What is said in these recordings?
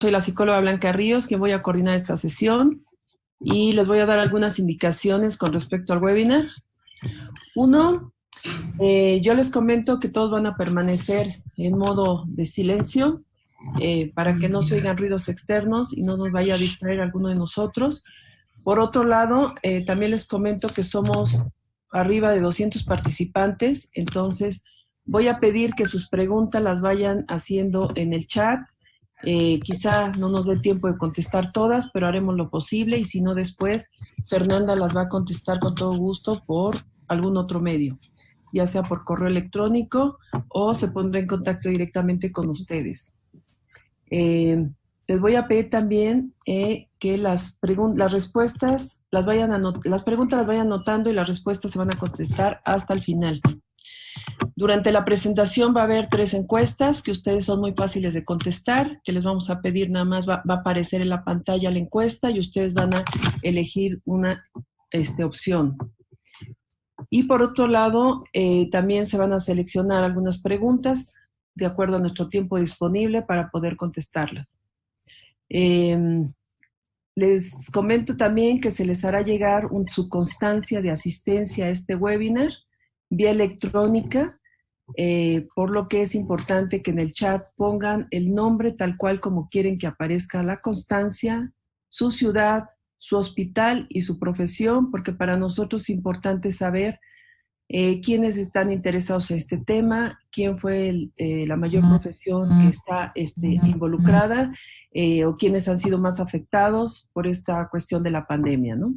Soy la psicóloga Blanca Ríos, quien voy a coordinar esta sesión y les voy a dar algunas indicaciones con respecto al webinar. Uno, yo les comento que todos van a permanecer en modo de silencio para que no se oigan ruidos externos y no nos vaya a distraer alguno de nosotros. Por otro lado, también les comento que somos arriba de 200 participantes, entonces voy a pedir que sus preguntas las vayan haciendo en el chat. Quizá no nos dé tiempo de contestar todas, pero haremos lo posible y si no después, Fernanda las va a contestar con todo gusto por algún otro medio, ya sea por correo electrónico o se pondrá en contacto directamente con ustedes. Les voy a pedir también que las respuestas las preguntas las vayan anotando y las respuestas se van a contestar hasta el final. Durante la presentación va a haber 3 encuestas que ustedes son muy fáciles de contestar, que les vamos a pedir nada más, va a aparecer en la pantalla la encuesta y ustedes van a elegir una opción. Y por otro lado, también se van a seleccionar algunas preguntas de acuerdo a nuestro tiempo disponible para poder contestarlas. Les comento también que se les hará llegar su constancia de asistencia a este webinar vía electrónica, por lo que es importante que en el chat pongan el nombre tal cual como quieren que aparezca la constancia, su ciudad, su hospital y su profesión, porque para nosotros es importante saber quiénes están interesados en este tema, quién fue la mayor profesión que está involucrada o quiénes han sido más afectados por esta cuestión de la pandemia, ¿no?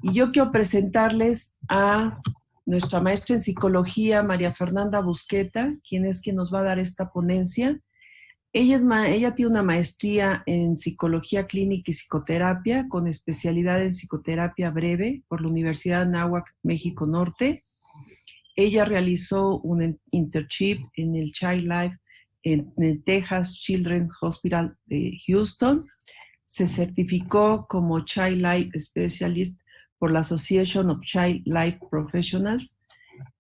Y yo quiero presentarles a nuestra maestra en psicología, María Fernanda Busqueta, quien nos va a dar esta ponencia. Ella tiene una maestría en psicología clínica y psicoterapia con especialidad en psicoterapia breve por la Universidad de Anáhuac, México Norte. Ella realizó un internship en el Child Life en el Texas Children's Hospital de Houston. Se certificó como Child Life Specialist por la Association of Child Life Professionals.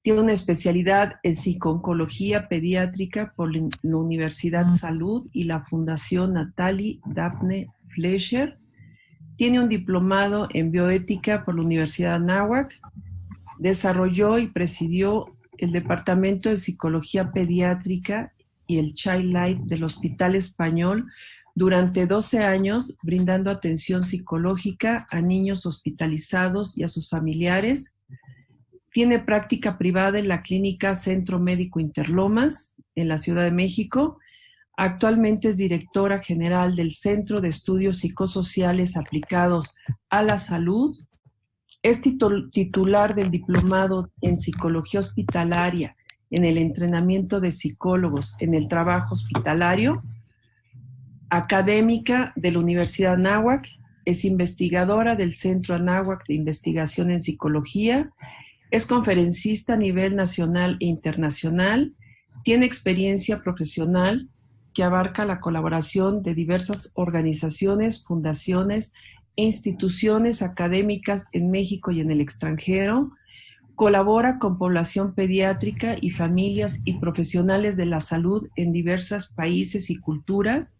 Tiene una especialidad en psico-oncología pediátrica por la Universidad Salud y la Fundación Natalie Daphne Fleischer. Tiene un diplomado en bioética por la Universidad de Anáhuac. Desarrolló y presidió el Departamento de Psicología Pediátrica y el Child Life del Hospital Español durante 12 años, brindando atención psicológica a niños hospitalizados y a sus familiares. Tiene práctica privada en la Clínica Centro Médico Interlomas, en la Ciudad de México. Actualmente es directora general del Centro de Estudios Psicosociales Aplicados a la Salud. Es titular del diplomado en Psicología Hospitalaria, en el entrenamiento de psicólogos en el trabajo hospitalario. Académica de la Universidad Anáhuac. Es investigadora del Centro Anáhuac de Investigación en Psicología. Es conferencista a nivel nacional e internacional, tiene experiencia profesional que abarca la colaboración de diversas organizaciones, fundaciones e instituciones académicas en México y en el extranjero. Colabora con población pediátrica y familias y profesionales de la salud en diversos países y culturas.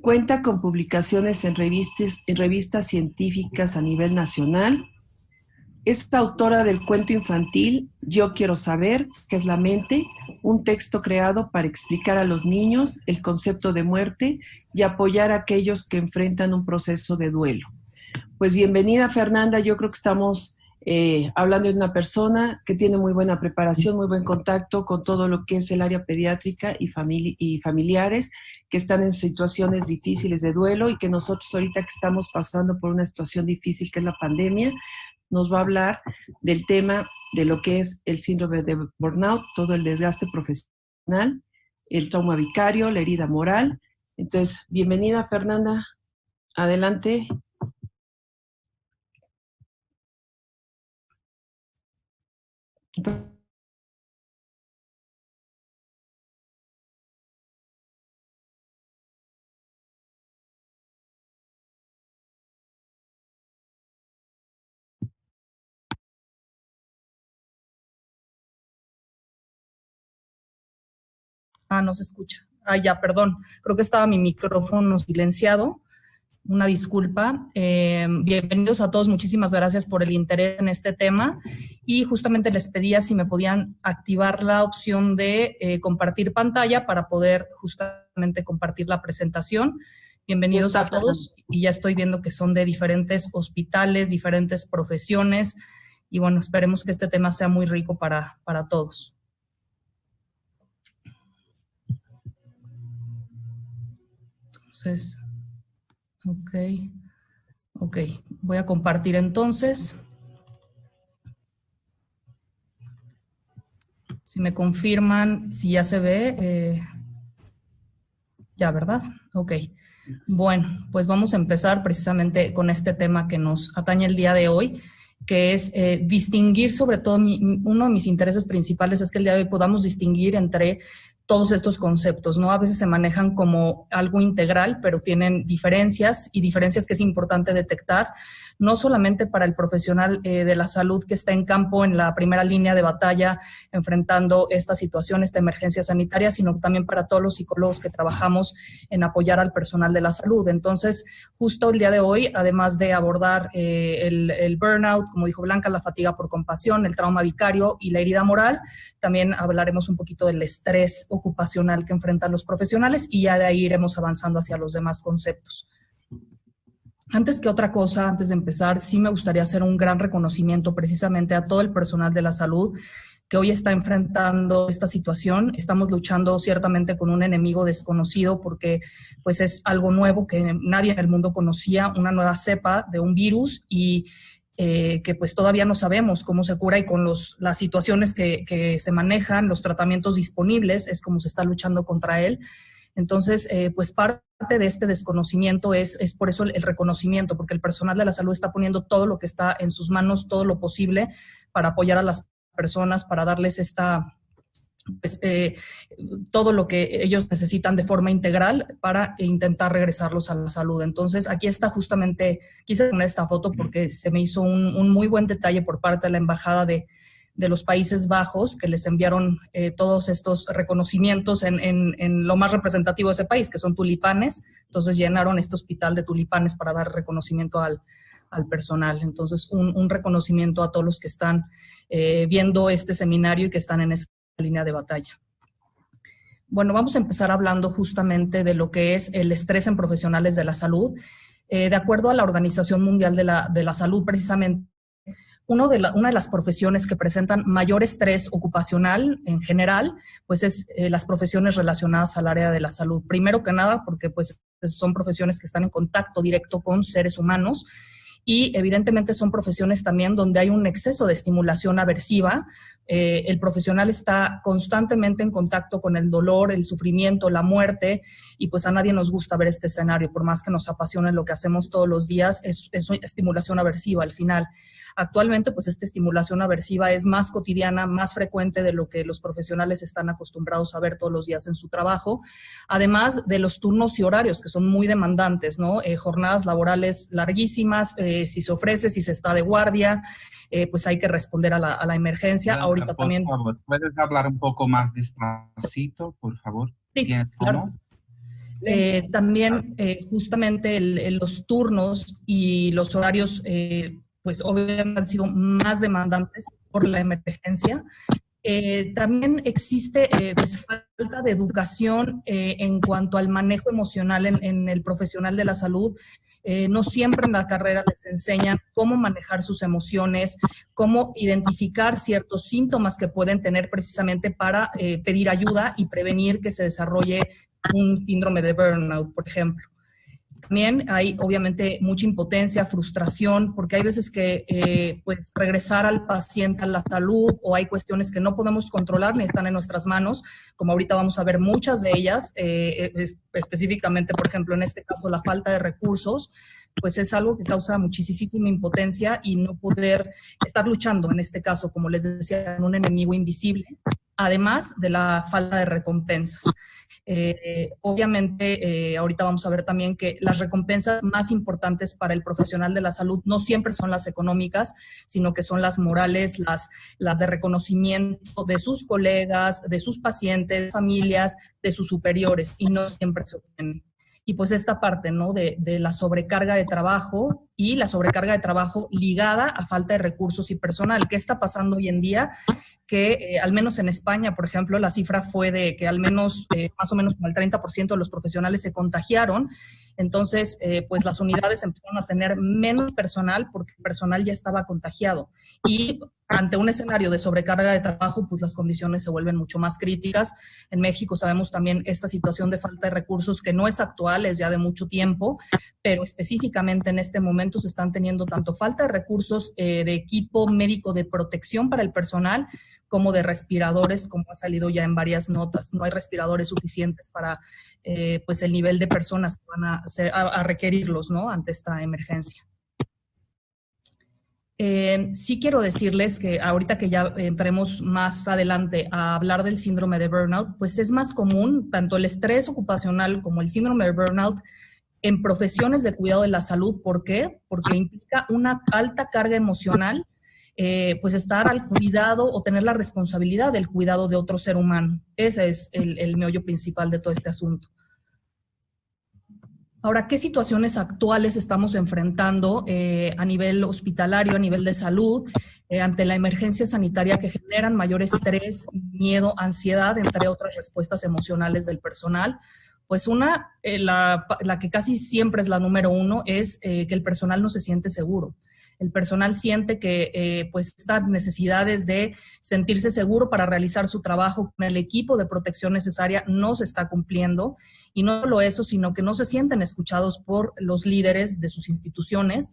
Cuenta con publicaciones en revistas científicas a nivel nacional. Es autora del cuento infantil Yo quiero saber, que es la mente, un texto creado para explicar a los niños el concepto de muerte y apoyar a aquellos que enfrentan un proceso de duelo. Pues bienvenida, Fernanda. Yo creo que estamos hablando de una persona que tiene muy buena preparación, muy buen contacto con todo lo que es el área pediátrica y familiares que están en situaciones difíciles de duelo y que nosotros ahorita que estamos pasando por una situación difícil que es la pandemia, nos va a hablar del tema de lo que es el síndrome de burnout, todo el desgaste profesional, el trauma vicario, la herida moral. Entonces, bienvenida, Fernanda. Adelante. Ah, no se escucha. Ah, ya, perdón. Creo que estaba mi micrófono silenciado. Una disculpa. Bienvenidos a todos. Muchísimas gracias por el interés en este tema. Y justamente les pedía si me podían activar la opción de compartir pantalla para poder justamente compartir la presentación. Bienvenidos a todos. Y ya estoy viendo que son de diferentes hospitales, diferentes profesiones. Y bueno, esperemos que este tema sea muy rico para todos. Entonces, ok, voy a compartir entonces. Si me confirman, si ya se ve, ya, ¿verdad? Ok. Bueno, pues vamos a empezar precisamente con este tema que nos atañe el día de hoy, que es distinguir, sobre todo, uno de mis intereses principales es que el día de hoy podamos distinguir entre todos estos conceptos, ¿no? A veces se manejan como algo integral, pero tienen diferencias y diferencias que es importante detectar, no solamente para el profesional de la salud que está en campo, en la primera línea de batalla, enfrentando esta situación, esta emergencia sanitaria, sino también para todos los psicólogos que trabajamos en apoyar al personal de la salud. Entonces, justo el día de hoy, además de abordar el burnout, como dijo Blanca, la fatiga por compasión, el trauma vicario y la herida moral, también hablaremos un poquito del estrés ocupacional que enfrentan los profesionales y ya de ahí iremos avanzando hacia los demás conceptos. Antes que otra cosa, antes de empezar, sí me gustaría hacer un gran reconocimiento precisamente a todo el personal de la salud que hoy está enfrentando esta situación. Estamos luchando ciertamente con un enemigo desconocido porque pues es algo nuevo que nadie en el mundo conocía, una nueva cepa de un virus y que pues todavía no sabemos cómo se cura y con las situaciones que se manejan, los tratamientos disponibles, es como se está luchando contra él. Entonces, pues parte de este desconocimiento es por eso el reconocimiento, porque el personal de la salud está poniendo todo lo que está en sus manos, todo lo posible para apoyar a las personas, para darles pues, todo lo que ellos necesitan de forma integral para intentar regresarlos a la salud. Entonces, aquí está justamente, quise poner esta foto porque se me hizo un muy buen detalle por parte de la Embajada de los Países Bajos, que les enviaron todos estos reconocimientos en lo más representativo de ese país, que son tulipanes. Entonces llenaron este hospital de tulipanes para dar reconocimiento al personal. Entonces, un reconocimiento a todos los que están viendo este seminario y que están en esa línea de batalla. Bueno, vamos a empezar hablando justamente de lo que es el estrés en profesionales de la salud. De acuerdo a la Organización Mundial de la Salud, precisamente, una de las profesiones que presentan mayor estrés ocupacional en general, pues es las profesiones relacionadas al área de la salud. Primero que nada, porque pues son profesiones que están en contacto directo con seres humanos y evidentemente son profesiones también donde hay un exceso de estimulación aversiva. El profesional está constantemente en contacto con el dolor, el sufrimiento, la muerte, y pues a nadie nos gusta ver este escenario, por más que nos apasione lo que hacemos todos los días, es estimulación aversiva al final. Actualmente, pues esta estimulación aversiva es más cotidiana, más frecuente de lo que los profesionales están acostumbrados a ver todos los días en su trabajo, además de los turnos y horarios que son muy demandantes, ¿no? Jornadas laborales larguísimas, si se ofrece, si se está de guardia, pues hay que responder a la emergencia. Blanca, ahorita por también. favor, ¿puedes hablar un poco más despacito, por favor? Sí, claro. También justamente los turnos y los horarios, pues obviamente han sido más demandantes por la emergencia. También existe pues, falta de educación en cuanto al manejo emocional en el profesional de la salud. No siempre en la carrera les enseñan cómo manejar sus emociones, cómo identificar ciertos síntomas que pueden tener precisamente para pedir ayuda y prevenir que se desarrolle un síndrome de burnout, por ejemplo. También hay obviamente mucha impotencia, frustración, porque hay veces que pues regresar al paciente a la salud o hay cuestiones que no podemos controlar ni están en nuestras manos, como ahorita vamos a ver muchas de ellas, específicamente, por ejemplo, en este caso la falta de recursos, pues es algo que causa muchísima impotencia y no poder estar luchando, en este caso, como les decía, en un enemigo invisible. además de la falta de recompensas. Obviamente, ahorita vamos a ver también que las recompensas más importantes para el profesional de la salud no siempre son las económicas, sino que son las morales, las de reconocimiento de sus colegas, de sus pacientes, familias, de sus superiores, y no siempre se obtienen. Y pues esta parte, ¿no? De la sobrecarga de trabajo y la sobrecarga de trabajo ligada a falta de recursos y personal. ¿Qué está pasando hoy en día? Que al menos en España, por ejemplo, la cifra fue de que al menos, más o menos como el 30% de los profesionales se contagiaron. Entonces, pues las unidades empezaron a tener menos personal porque el personal ya estaba contagiado. Y ante un escenario de sobrecarga de trabajo, pues las condiciones se vuelven mucho más críticas. En México sabemos también esta situación de falta de recursos que no es actual, es ya de mucho tiempo, pero específicamente en este momento se están teniendo tanto falta de recursos de equipo médico de protección para el personal, como de respiradores, como ha salido ya en varias notas. No hay respiradores suficientes para pues el nivel de personas que van a requerirlos, ¿no? Ante esta emergencia. Sí quiero decirles que ahorita que ya entremos más adelante a hablar del síndrome de burnout, pues es más común tanto el estrés ocupacional como el síndrome de burnout en profesiones de cuidado de la salud. ¿Por qué? Porque implica una alta carga emocional, pues estar al cuidado o tener la responsabilidad del cuidado de otro ser humano. Ese es el meollo principal de todo este asunto. Ahora, ¿qué situaciones actuales estamos enfrentando a nivel hospitalario, a nivel de salud, ante la emergencia sanitaria que generan mayor estrés, miedo, ansiedad, entre otras respuestas emocionales del personal? Pues una, la que casi siempre es la número uno, es que el personal no se siente seguro. El personal siente que pues estas necesidades de sentirse seguro para realizar su trabajo con el equipo de protección necesaria no se está cumpliendo. Y no solo eso, sino que no se sienten escuchados por los líderes de sus instituciones.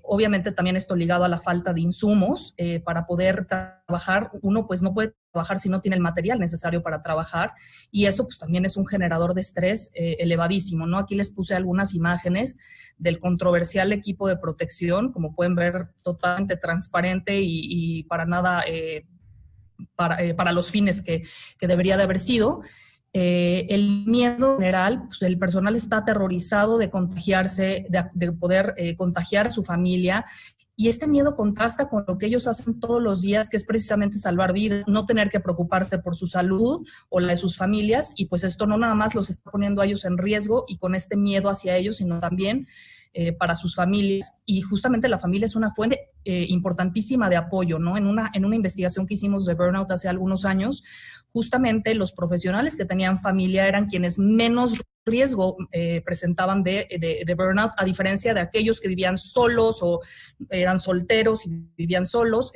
Obviamente también esto ligado a la falta de insumos para poder trabajar. Uno pues no puede trabajar si no tiene el material necesario para trabajar, y eso pues también es un generador de estrés elevadísimo, ¿no? Aquí les puse algunas imágenes del controversial equipo de protección, como pueden ver, totalmente transparente y para nada para los fines que debería de haber sido. El miedo general, pues el personal está aterrorizado de contagiarse, de poder contagiar a su familia, y este miedo contrasta con lo que ellos hacen todos los días, que es precisamente salvar vidas, no tener que preocuparse por su salud o la de sus familias, y pues esto no nada más los está poniendo a ellos en riesgo y con este miedo hacia ellos, sino también para sus familias. Y justamente la familia es una fuente importantísima de apoyo, ¿no? En una investigación que hicimos de burnout hace algunos años, justamente los profesionales que tenían familia eran quienes menos riesgo presentaban de burnout, a diferencia de aquellos que vivían solos o eran solteros y vivían solos.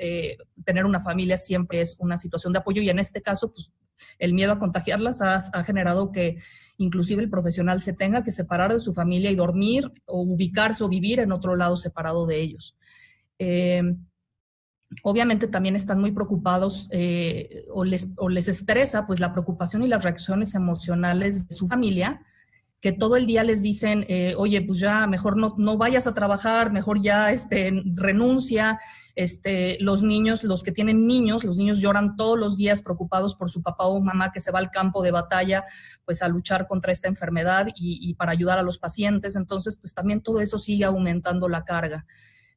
Tener una familia siempre es una situación de apoyo, y en este caso, pues, el miedo a contagiarlas ha generado que inclusive el profesional se tenga que separar de su familia y dormir o ubicarse o vivir en otro lado separado de ellos. Obviamente también están muy preocupados o les estresa pues la preocupación y las reacciones emocionales de su familia, que todo el día les dicen, oye, pues ya mejor no vayas a trabajar, mejor ya renuncia. Los niños, los que tienen niños, los niños lloran todos los días preocupados por su papá o mamá que se va al campo de batalla pues a luchar contra esta enfermedad y para ayudar a los pacientes. Entonces, pues también todo eso sigue aumentando la carga.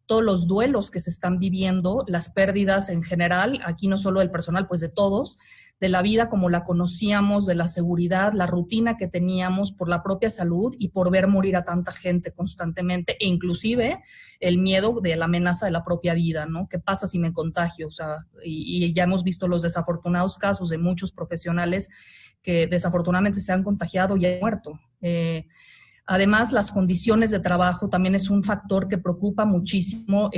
Todos los duelos que se están viviendo, las pérdidas en general, aquí no solo del personal, pues de todos, de la vida como la conocíamos, de la seguridad, la rutina que teníamos por la propia salud y por ver morir a tanta gente constantemente, e inclusive el miedo de la amenaza de la propia vida, ¿no? ¿Qué pasa si me contagio? O sea, y ya hemos visto los desafortunados casos de muchos profesionales que desafortunadamente se han contagiado y han muerto. Además, las condiciones de trabajo también es un factor que preocupa muchísimo,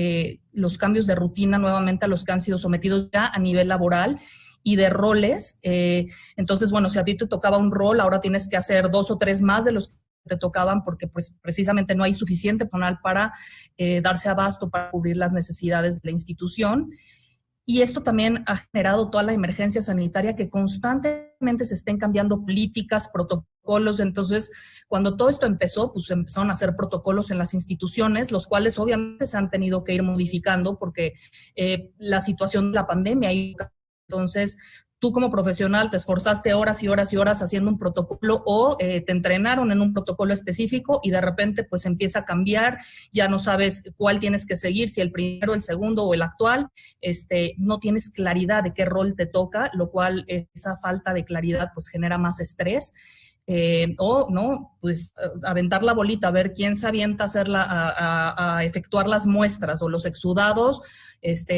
los cambios de rutina nuevamente a los que han sido sometidos ya a nivel laboral y de roles. Entonces, bueno, si a ti te tocaba un rol, ahora tienes que hacer 2 o 3 más de los que te tocaban porque pues precisamente no hay suficiente personal para darse abasto para cubrir las necesidades de la institución. Y esto también ha generado toda la emergencia sanitaria, que constantemente se estén cambiando políticas, protocolos. Entonces, cuando todo esto empezó, pues empezaron a hacer protocolos en las instituciones, los cuales obviamente se han tenido que ir modificando porque la situación de la pandemia ha ido Entonces, tú como profesional te esforzaste horas y horas y horas haciendo un protocolo o te entrenaron en un protocolo específico y de repente pues empieza a cambiar, ya no sabes cuál tienes que seguir, si el primero, el segundo o el actual, no tienes claridad de qué rol te toca, lo cual esa falta de claridad pues genera más estrés. O no, pues aventar la bolita, a ver quién se avienta a efectuar las muestras o los exudados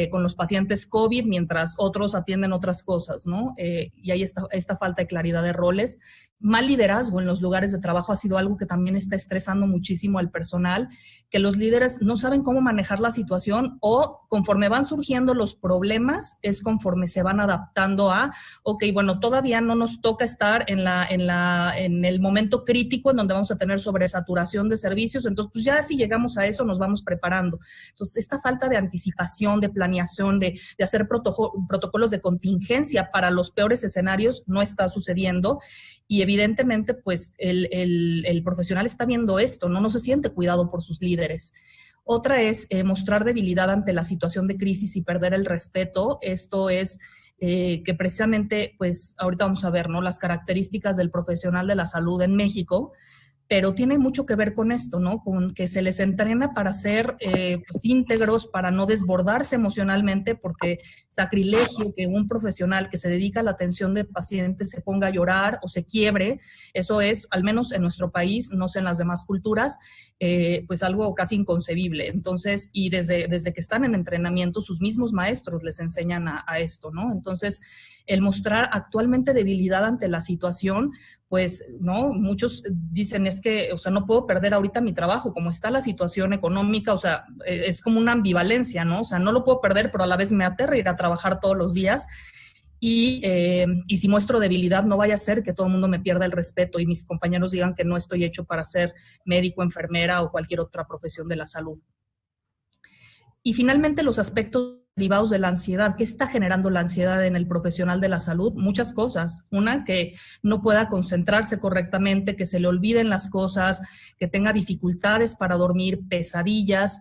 con los pacientes COVID mientras otros atienden otras cosas, ¿no? Y hay esta falta de claridad de roles. Mal liderazgo en los lugares de trabajo ha sido algo que también está estresando muchísimo al personal, que los líderes no saben cómo manejar la situación o conforme van surgiendo los problemas es conforme se van adaptando a, ok, bueno, todavía no nos toca estar en el momento crítico en donde vamos a tener sobresaturación de servicios, entonces pues ya si llegamos a eso nos vamos preparando. Entonces esta falta de anticipación, de planeación, de hacer protocolos de contingencia para los peores escenarios no está sucediendo y evidentemente pues el profesional está viendo esto, no se siente cuidado por sus líderes. Otra es mostrar debilidad ante la situación de crisis y perder el respeto. Esto es que precisamente, pues ahorita vamos a ver, ¿no? Las características del profesional de la salud en México, pero tiene mucho que ver con esto, ¿no? Con que se les entrena para ser pues, íntegros, para no desbordarse emocionalmente, porque sacrilegio que un profesional que se dedica a la atención de pacientes se ponga a llorar o se quiebre, eso es, al menos en nuestro país, no sé en las demás culturas, pues algo casi inconcebible. Entonces, y desde que están en entrenamiento, sus mismos maestros les enseñan a esto, ¿no? Entonces, el mostrar actualmente debilidad ante la situación, pues, ¿no? Muchos dicen, es que, o sea, no puedo perder ahorita mi trabajo, como está la situación económica, o sea, es como una ambivalencia, ¿no? O sea, no lo puedo perder, pero a la vez me aterra ir a trabajar todos los días. Y si muestro debilidad, no vaya a ser que todo el mundo me pierda el respeto y mis compañeros digan que no estoy hecho para ser médico, enfermera o cualquier otra profesión de la salud. Y finalmente, los aspectos derivados de la ansiedad. ¿Qué está generando la ansiedad en el profesional de la salud? Muchas cosas. Una, que no pueda concentrarse correctamente, que se le olviden las cosas, que tenga dificultades para dormir, pesadillas.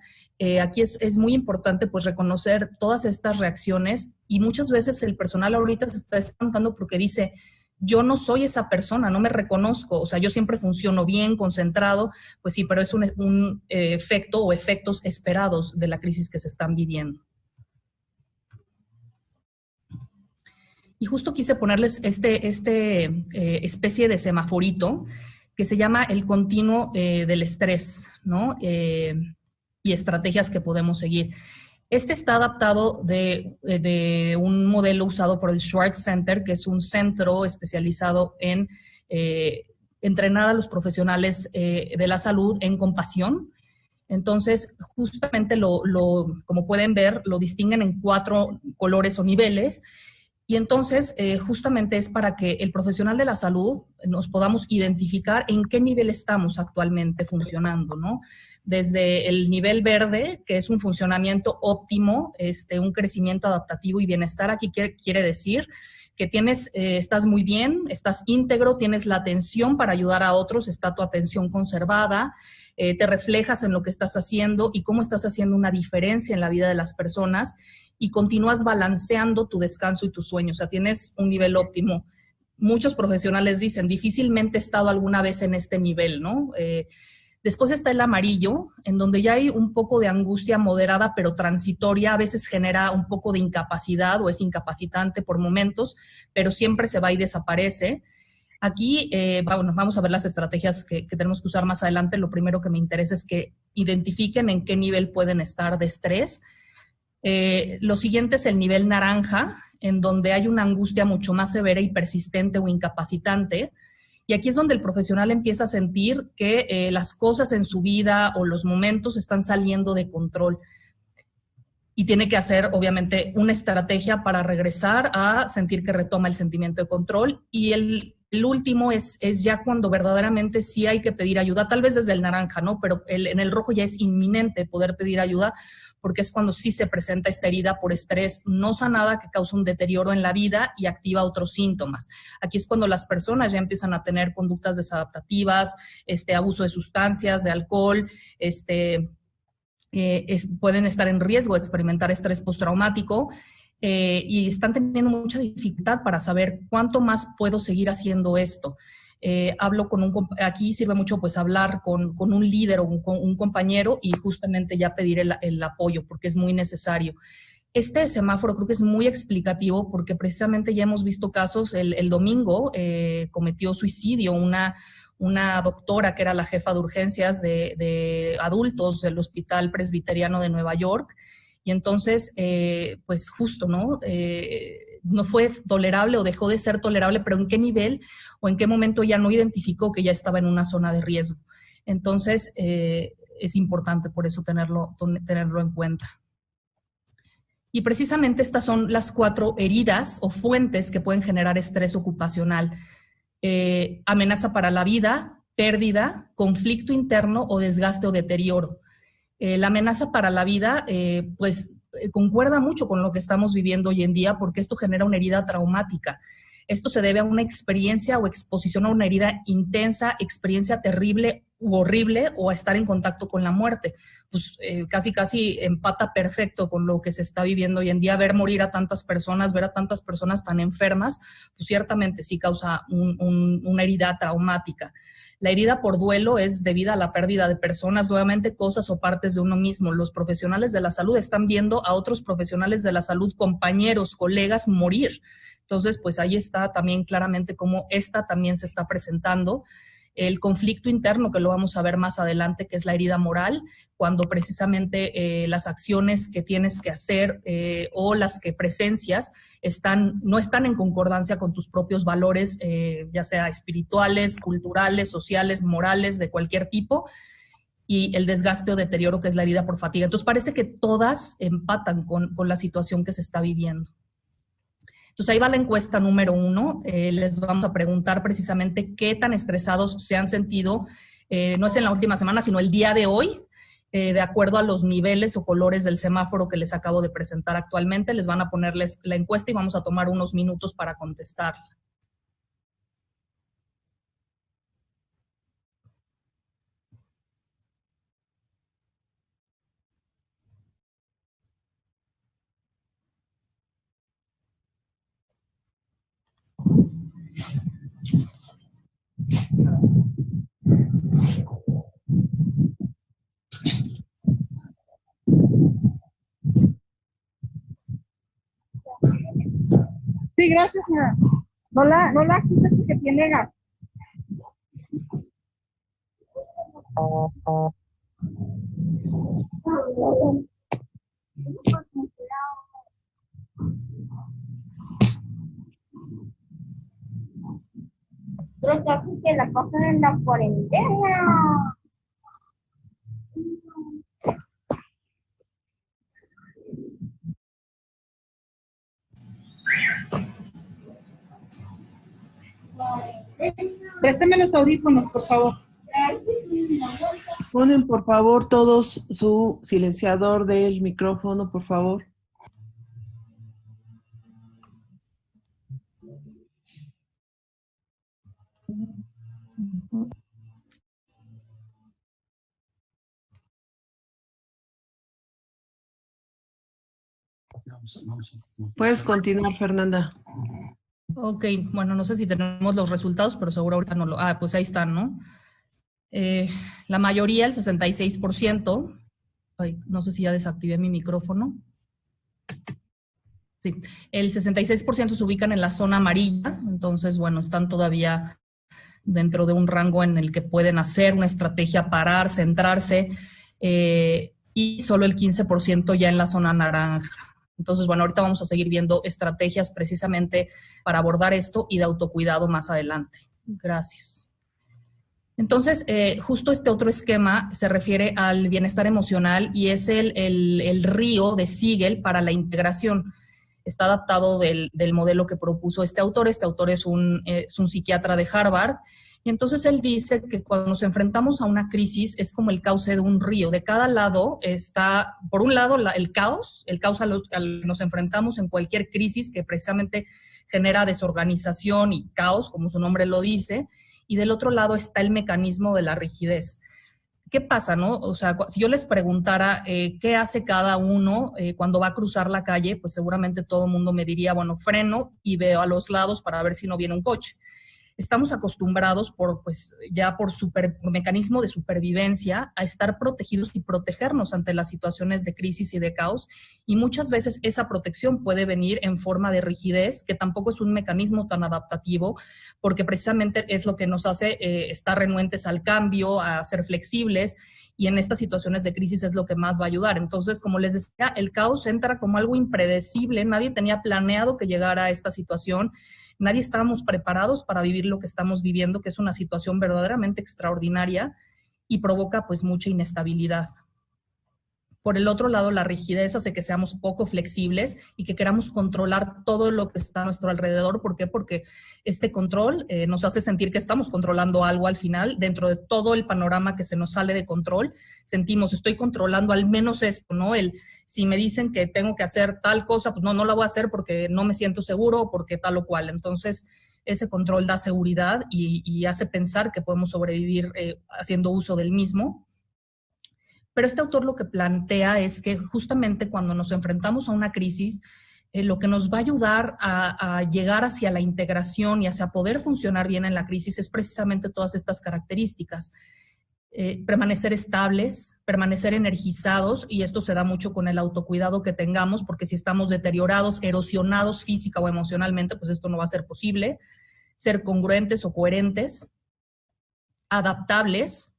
Aquí es muy importante pues reconocer todas estas reacciones y muchas veces el personal ahorita se está espantando porque dice, yo no soy esa persona, no me reconozco, o sea, yo siempre funciono bien, concentrado, pues sí, pero es un efecto o efectos esperados de la crisis que se están viviendo. Y justo quise ponerles especie de semaforito que se llama el continuo del estrés, ¿no? Y estrategias que podemos seguir. Este está adaptado de un modelo usado por el Schwartz Center, que es un centro especializado en entrenar a los profesionales de la salud en compasión. Entonces, justamente como pueden ver, lo distinguen en 4 colores o niveles. Y entonces, justamente es para que el profesional de la salud nos podamos identificar en qué nivel estamos actualmente funcionando, ¿no? Desde el nivel verde, que es un funcionamiento óptimo, un crecimiento adaptativo y bienestar. Aquí quiere decir que estás muy bien, estás íntegro, tienes la atención para ayudar a otros, está tu atención conservada, te reflejas en lo que estás haciendo y cómo estás haciendo una diferencia en la vida de las personas y continúas balanceando tu descanso y tu sueño. O sea, tienes un nivel óptimo. Muchos profesionales dicen, difícilmente he estado alguna vez en este nivel, ¿no? Después está el amarillo, en donde ya hay un poco de angustia moderada, pero transitoria. A veces genera un poco de incapacidad o es incapacitante por momentos, pero siempre se va y desaparece. Aquí, vamos a ver las estrategias que tenemos que usar más adelante. Lo primero que me interesa es que identifiquen en qué nivel pueden estar de estrés. Lo siguiente es el nivel naranja, en donde hay una angustia mucho más severa y persistente o incapacitante. Y aquí es donde el profesional empieza a sentir que las cosas en su vida o los momentos están saliendo de control. Y tiene que hacer, obviamente, una estrategia para regresar a sentir que retoma el sentimiento de control. Y el último es ya cuando verdaderamente sí hay que pedir ayuda, tal vez desde el naranja, ¿no? Pero en el rojo ya es inminente poder pedir ayuda, porque es cuando sí se presenta esta herida por estrés no sanada que causa un deterioro en la vida y activa otros síntomas. Aquí es cuando las personas ya empiezan a tener conductas desadaptativas, abuso de sustancias, de alcohol, pueden estar en riesgo de experimentar estrés postraumático. y están teniendo mucha dificultad para saber cuánto más puedo seguir haciendo esto. Aquí sirve mucho pues hablar con un líder o con un compañero y justamente ya pedir el apoyo porque es muy necesario. Este semáforo creo que es muy explicativo porque precisamente ya hemos visto casos. El domingo cometió suicidio una doctora que era la jefa de urgencias de adultos del Hospital Presbiteriano de Nueva York. Y entonces, pues justo, ¿no? No fue tolerable o dejó de ser tolerable, pero ¿en qué nivel o en qué momento ya no identificó que ya estaba en una zona de riesgo? Entonces, es importante por eso tenerlo en cuenta. Y precisamente estas son las 4 heridas o fuentes que pueden generar estrés ocupacional. Amenaza para la vida, pérdida, conflicto interno o desgaste o deterioro. La amenaza para la vida, concuerda mucho con lo que estamos viviendo hoy en día porque esto genera una herida traumática. Esto se debe a una experiencia o exposición a una herida intensa, experiencia terrible u horrible o a estar en contacto con la muerte. Pues casi empata perfecto con lo que se está viviendo hoy en día. Ver morir a tantas personas, ver a tantas personas tan enfermas, pues ciertamente sí causa una herida traumática. La herida por duelo es debida a la pérdida de personas, nuevamente cosas o partes de uno mismo. Los profesionales de la salud están viendo a otros profesionales de la salud, compañeros, colegas, morir. Entonces, pues ahí está también claramente cómo esta también se está presentando. El conflicto interno, que lo vamos a ver más adelante, que es la herida moral, cuando precisamente las acciones que tienes que hacer o las que presencias no están en concordancia con tus propios valores, ya sea espirituales, culturales, sociales, morales, de cualquier tipo, y el desgaste o deterioro, que es la herida por fatiga. Entonces parece que todas empatan con la situación que se está viviendo. Entonces ahí va la encuesta número 1. Les vamos a preguntar precisamente qué tan estresados se han sentido, no es en la última semana, sino el día de hoy, de acuerdo a los niveles o colores del semáforo que les acabo de presentar actualmente. Les van a ponerles la encuesta y vamos a tomar unos minutos para contestarla. Sí, gracias, señora. No la quites porque tiene gas. Pero casi que la cogen en la cuarentena. Préstame los audífonos, por favor. Ponen, por favor, todos su silenciador del micrófono, por favor. Puedes continuar, Fernanda. Ok, bueno, no sé si tenemos los resultados, pero seguro ahorita no lo... pues ahí están, ¿no? La mayoría, el 66%, no sé si ya desactivé mi micrófono. Sí, el 66% se ubican en la zona amarilla, entonces, bueno, están todavía dentro de un rango en el que pueden hacer una estrategia, parar, centrarse, y solo el 15% ya en la zona naranja. Entonces, bueno, ahorita vamos a seguir viendo estrategias precisamente para abordar esto y de autocuidado más adelante. Gracias. Entonces, justo este otro esquema se refiere al bienestar emocional y es el río de Siegel para la integración. Está adaptado del modelo que propuso este autor. Este autor es un psiquiatra de Harvard. Y entonces él dice que cuando nos enfrentamos a una crisis es como el cauce de un río. De cada lado está, por un lado, el caos al nos enfrentamos en cualquier crisis que precisamente genera desorganización y caos, como su nombre lo dice, y del otro lado está el mecanismo de la rigidez. ¿qué pasa, no? O sea, si yo les preguntara qué hace cada uno cuando va a cruzar la calle, pues seguramente todo el mundo me diría, bueno, freno y veo a los lados para ver si no viene un coche. Estamos acostumbrados por mecanismo de supervivencia a estar protegidos y protegernos ante las situaciones de crisis y de caos, y muchas veces esa protección puede venir en forma de rigidez, que tampoco es un mecanismo tan adaptativo, porque precisamente es lo que nos hace estar renuentes al cambio, a ser flexibles, y en estas situaciones de crisis es lo que más va a ayudar. Entonces, como les decía, el caos entra como algo impredecible, nadie tenía planeado que llegara a esta situación, nadie estábamos preparados para vivir lo que estamos viviendo, que es una situación verdaderamente extraordinaria y provoca pues mucha inestabilidad. Por el otro lado, la rigidez hace que seamos poco flexibles y que queramos controlar todo lo que está a nuestro alrededor. ¿Por qué? Porque este control nos hace sentir que estamos controlando algo al final. Dentro de todo el panorama que se nos sale de control, sentimos, estoy controlando al menos esto, ¿no? Si me dicen que tengo que hacer tal cosa, pues no la voy a hacer porque no me siento seguro o porque tal o cual. Entonces, ese control da seguridad y hace pensar que podemos sobrevivir haciendo uso del mismo. Pero este autor lo que plantea es que justamente cuando nos enfrentamos a una crisis, lo que nos va a ayudar a llegar hacia la integración y hacia poder funcionar bien en la crisis es precisamente todas estas características. Permanecer estables, permanecer energizados, y esto se da mucho con el autocuidado que tengamos, porque si estamos deteriorados, erosionados física o emocionalmente, pues esto no va a ser posible. Ser congruentes o coherentes, adaptables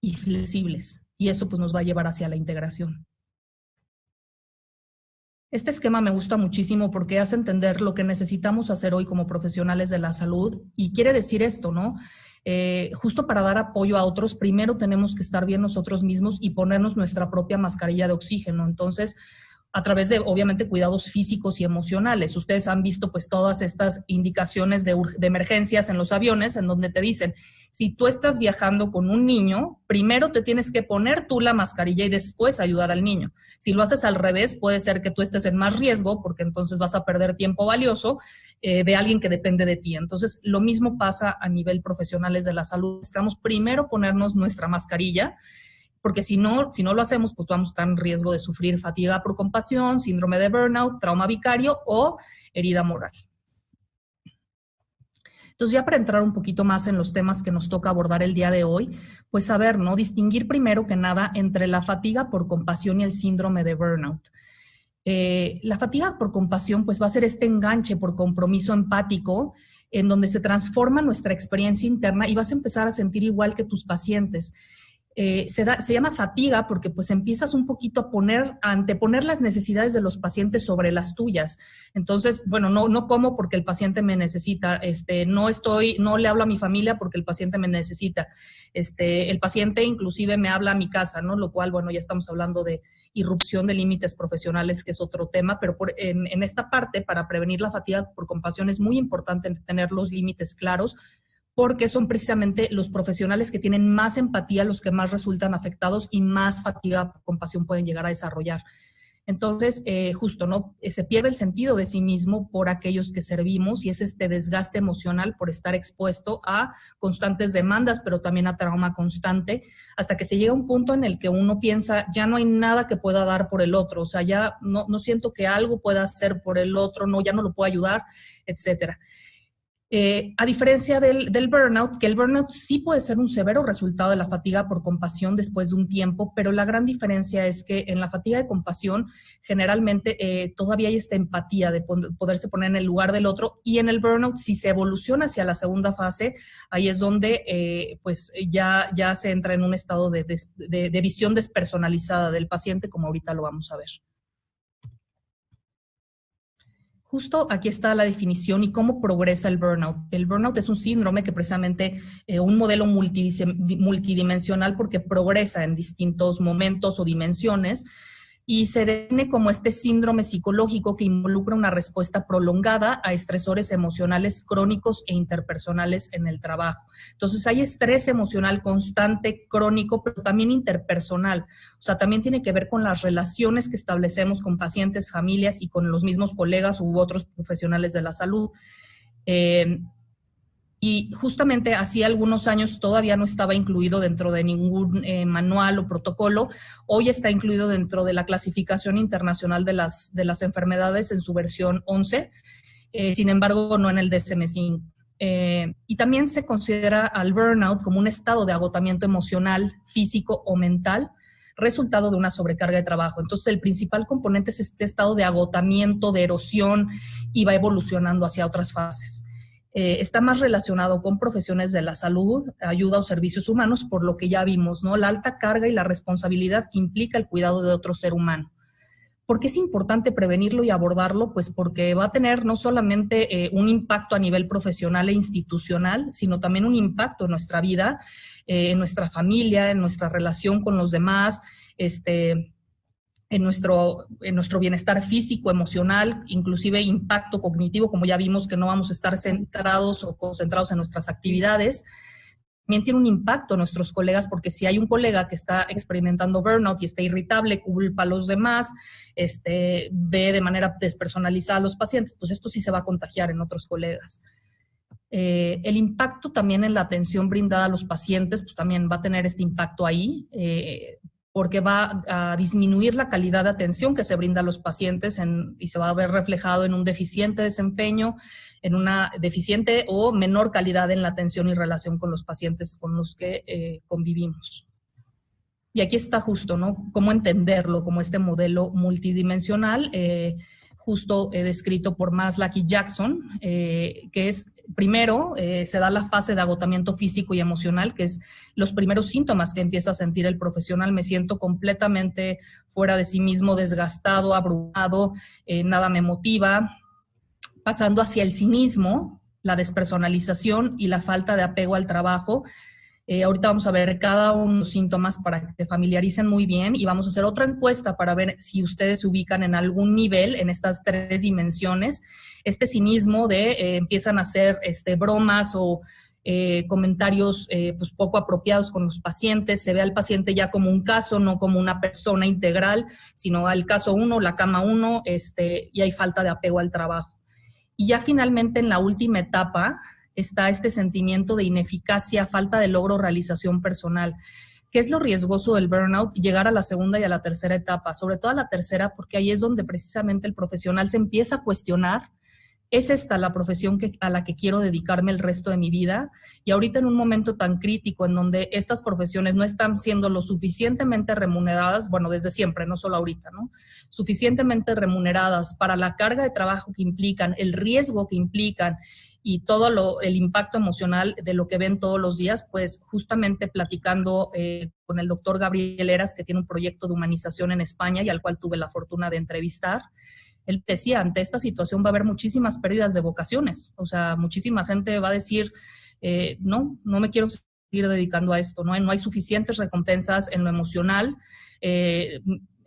y flexibles. Y eso pues nos va a llevar hacia la integración. Este esquema me gusta muchísimo porque hace entender lo que necesitamos hacer hoy como profesionales de la salud, y quiere decir esto, ¿no? Justo para dar apoyo a otros, primero tenemos que estar bien nosotros mismos y ponernos nuestra propia mascarilla de oxígeno. Entonces, a través de, obviamente, cuidados físicos y emocionales. Ustedes han visto pues todas estas indicaciones de emergencias en los aviones, en donde te dicen, si tú estás viajando con un niño, primero te tienes que poner tú la mascarilla y después ayudar al niño. Si lo haces al revés, puede ser que tú estés en más riesgo, porque entonces vas a perder tiempo valioso de alguien que depende de ti. Entonces, lo mismo pasa a nivel profesionales de la salud. Necesitamos primero ponernos nuestra mascarilla, porque si no lo hacemos, pues vamos a estar en riesgo de sufrir fatiga por compasión, síndrome de burnout, trauma vicario o herida moral. Entonces, ya para entrar un poquito más en los temas que nos toca abordar el día de hoy, pues saber, ¿no? Distinguir primero que nada entre la fatiga por compasión y el síndrome de burnout. La fatiga por compasión, pues va a ser este enganche por compromiso empático, en donde se transforma nuestra experiencia interna y vas a empezar a sentir igual que tus pacientes. Se llama fatiga porque pues empiezas un poquito a anteponer las necesidades de los pacientes sobre las tuyas. Entonces, bueno, no como porque el paciente me necesita, no le hablo a mi familia porque el paciente me necesita. El paciente inclusive me habla a mi casa, ¿no? Lo cual, bueno, ya estamos hablando de irrupción de límites profesionales, que es otro tema, pero en esta parte, para prevenir la fatiga por compasión, es muy importante tener los límites claros, porque son precisamente los profesionales que tienen más empatía los que más resultan afectados y más fatiga por compasión pueden llegar a desarrollar. Entonces, justo, ¿no? Se pierde el sentido de sí mismo por aquellos que servimos, y es este desgaste emocional por estar expuesto a constantes demandas, pero también a trauma constante, hasta que se llega a un punto en el que uno piensa, ya no hay nada que pueda dar por el otro, o sea, ya no siento que algo pueda hacer por el otro, ya no lo puedo ayudar, etcétera. A diferencia del burnout, que el burnout sí puede ser un severo resultado de la fatiga por compasión después de un tiempo, pero la gran diferencia es que en la fatiga de compasión generalmente todavía hay esta empatía de poderse poner en el lugar del otro, y en el burnout, si se evoluciona hacia la segunda fase, ahí es donde pues ya se entra en un estado de visión despersonalizada del paciente, como ahorita lo vamos a ver. Justo aquí está la definición y cómo progresa el burnout. El burnout es un síndrome que precisamente un modelo multidimensional, porque progresa en distintos momentos o dimensiones, y se define como este síndrome psicológico que involucra una respuesta prolongada a estresores emocionales crónicos e interpersonales en el trabajo. Entonces hay estrés emocional constante, crónico, pero también interpersonal. O sea, también tiene que ver con las relaciones que establecemos con pacientes, familias y con los mismos colegas u otros profesionales de la salud. Y justamente hacía algunos años todavía no estaba incluido dentro de ningún manual o protocolo. Hoy está incluido dentro de la clasificación internacional de las enfermedades en su versión 11, sin embargo no en el DSM-5. Y también se considera al burnout como un estado de agotamiento emocional, físico o mental, resultado de una sobrecarga de trabajo. Entonces, el principal componente es este estado de agotamiento, de erosión, y va evolucionando hacia otras fases. Está más relacionado con profesiones de la salud, ayuda o servicios humanos, por lo que ya vimos, ¿no? La alta carga y la responsabilidad que implica el cuidado de otro ser humano. ¿Por qué es importante prevenirlo y abordarlo? Pues porque va a tener no solamente un impacto a nivel profesional e institucional, sino también un impacto en nuestra vida, en nuestra familia, en nuestra relación con los demás, en nuestro bienestar físico, emocional, inclusive impacto cognitivo, como ya vimos que no vamos a estar centrados o concentrados en nuestras actividades. También tiene un impacto en nuestros colegas, porque si hay un colega que está experimentando burnout y está irritable, culpa a los demás, ve de manera despersonalizada a los pacientes, pues esto sí se va a contagiar en otros colegas. El impacto también en la atención brindada a los pacientes, pues también va a tener este impacto ahí, porque va a disminuir la calidad de atención que se brinda a los pacientes y se va a ver reflejado en un deficiente desempeño, en una deficiente o menor calidad en la atención y relación con los pacientes con los que convivimos. Y aquí está justo, ¿no? Cómo entenderlo como este modelo multidimensional, justo descrito por Maslow y Jackson, que es, primero, se da la fase de agotamiento físico y emocional, que es los primeros síntomas que empieza a sentir el profesional. Me siento completamente fuera de sí mismo, desgastado, abrumado, nada me motiva, pasando hacia el cinismo, la despersonalización y la falta de apego al trabajo. Ahorita vamos a ver cada uno de los síntomas para que se familiaricen muy bien, y vamos a hacer otra encuesta para ver si ustedes se ubican en algún nivel en estas tres dimensiones. Este cinismo de empiezan a hacer bromas o comentarios pues poco apropiados con los pacientes, se ve al paciente ya como un caso, no como una persona integral, sino al caso 1, la cama 1, y hay falta de apego al trabajo. Y ya finalmente en la última etapa está este sentimiento de ineficacia, falta de logro, realización personal. ¿Qué es lo riesgoso del burnout? Llegar a la segunda y a la tercera etapa, sobre todo a la tercera, porque ahí es donde precisamente el profesional se empieza a cuestionar: ¿es esta la profesión a la que quiero dedicarme el resto de mi vida? Y ahorita en un momento tan crítico en donde estas profesiones no están siendo lo suficientemente remuneradas, bueno, desde siempre, no solo ahorita, ¿no? Suficientemente remuneradas para la carga de trabajo que implican, el riesgo que implican y todo el impacto emocional de lo que ven todos los días, pues justamente platicando con el doctor Gabriel Heras, que tiene un proyecto de humanización en España y al cual tuve la fortuna de entrevistar. Él decía, ante esta situación va a haber muchísimas pérdidas de vocaciones. O sea, muchísima gente va a decir, no me quiero seguir dedicando a esto, no hay suficientes recompensas en lo emocional,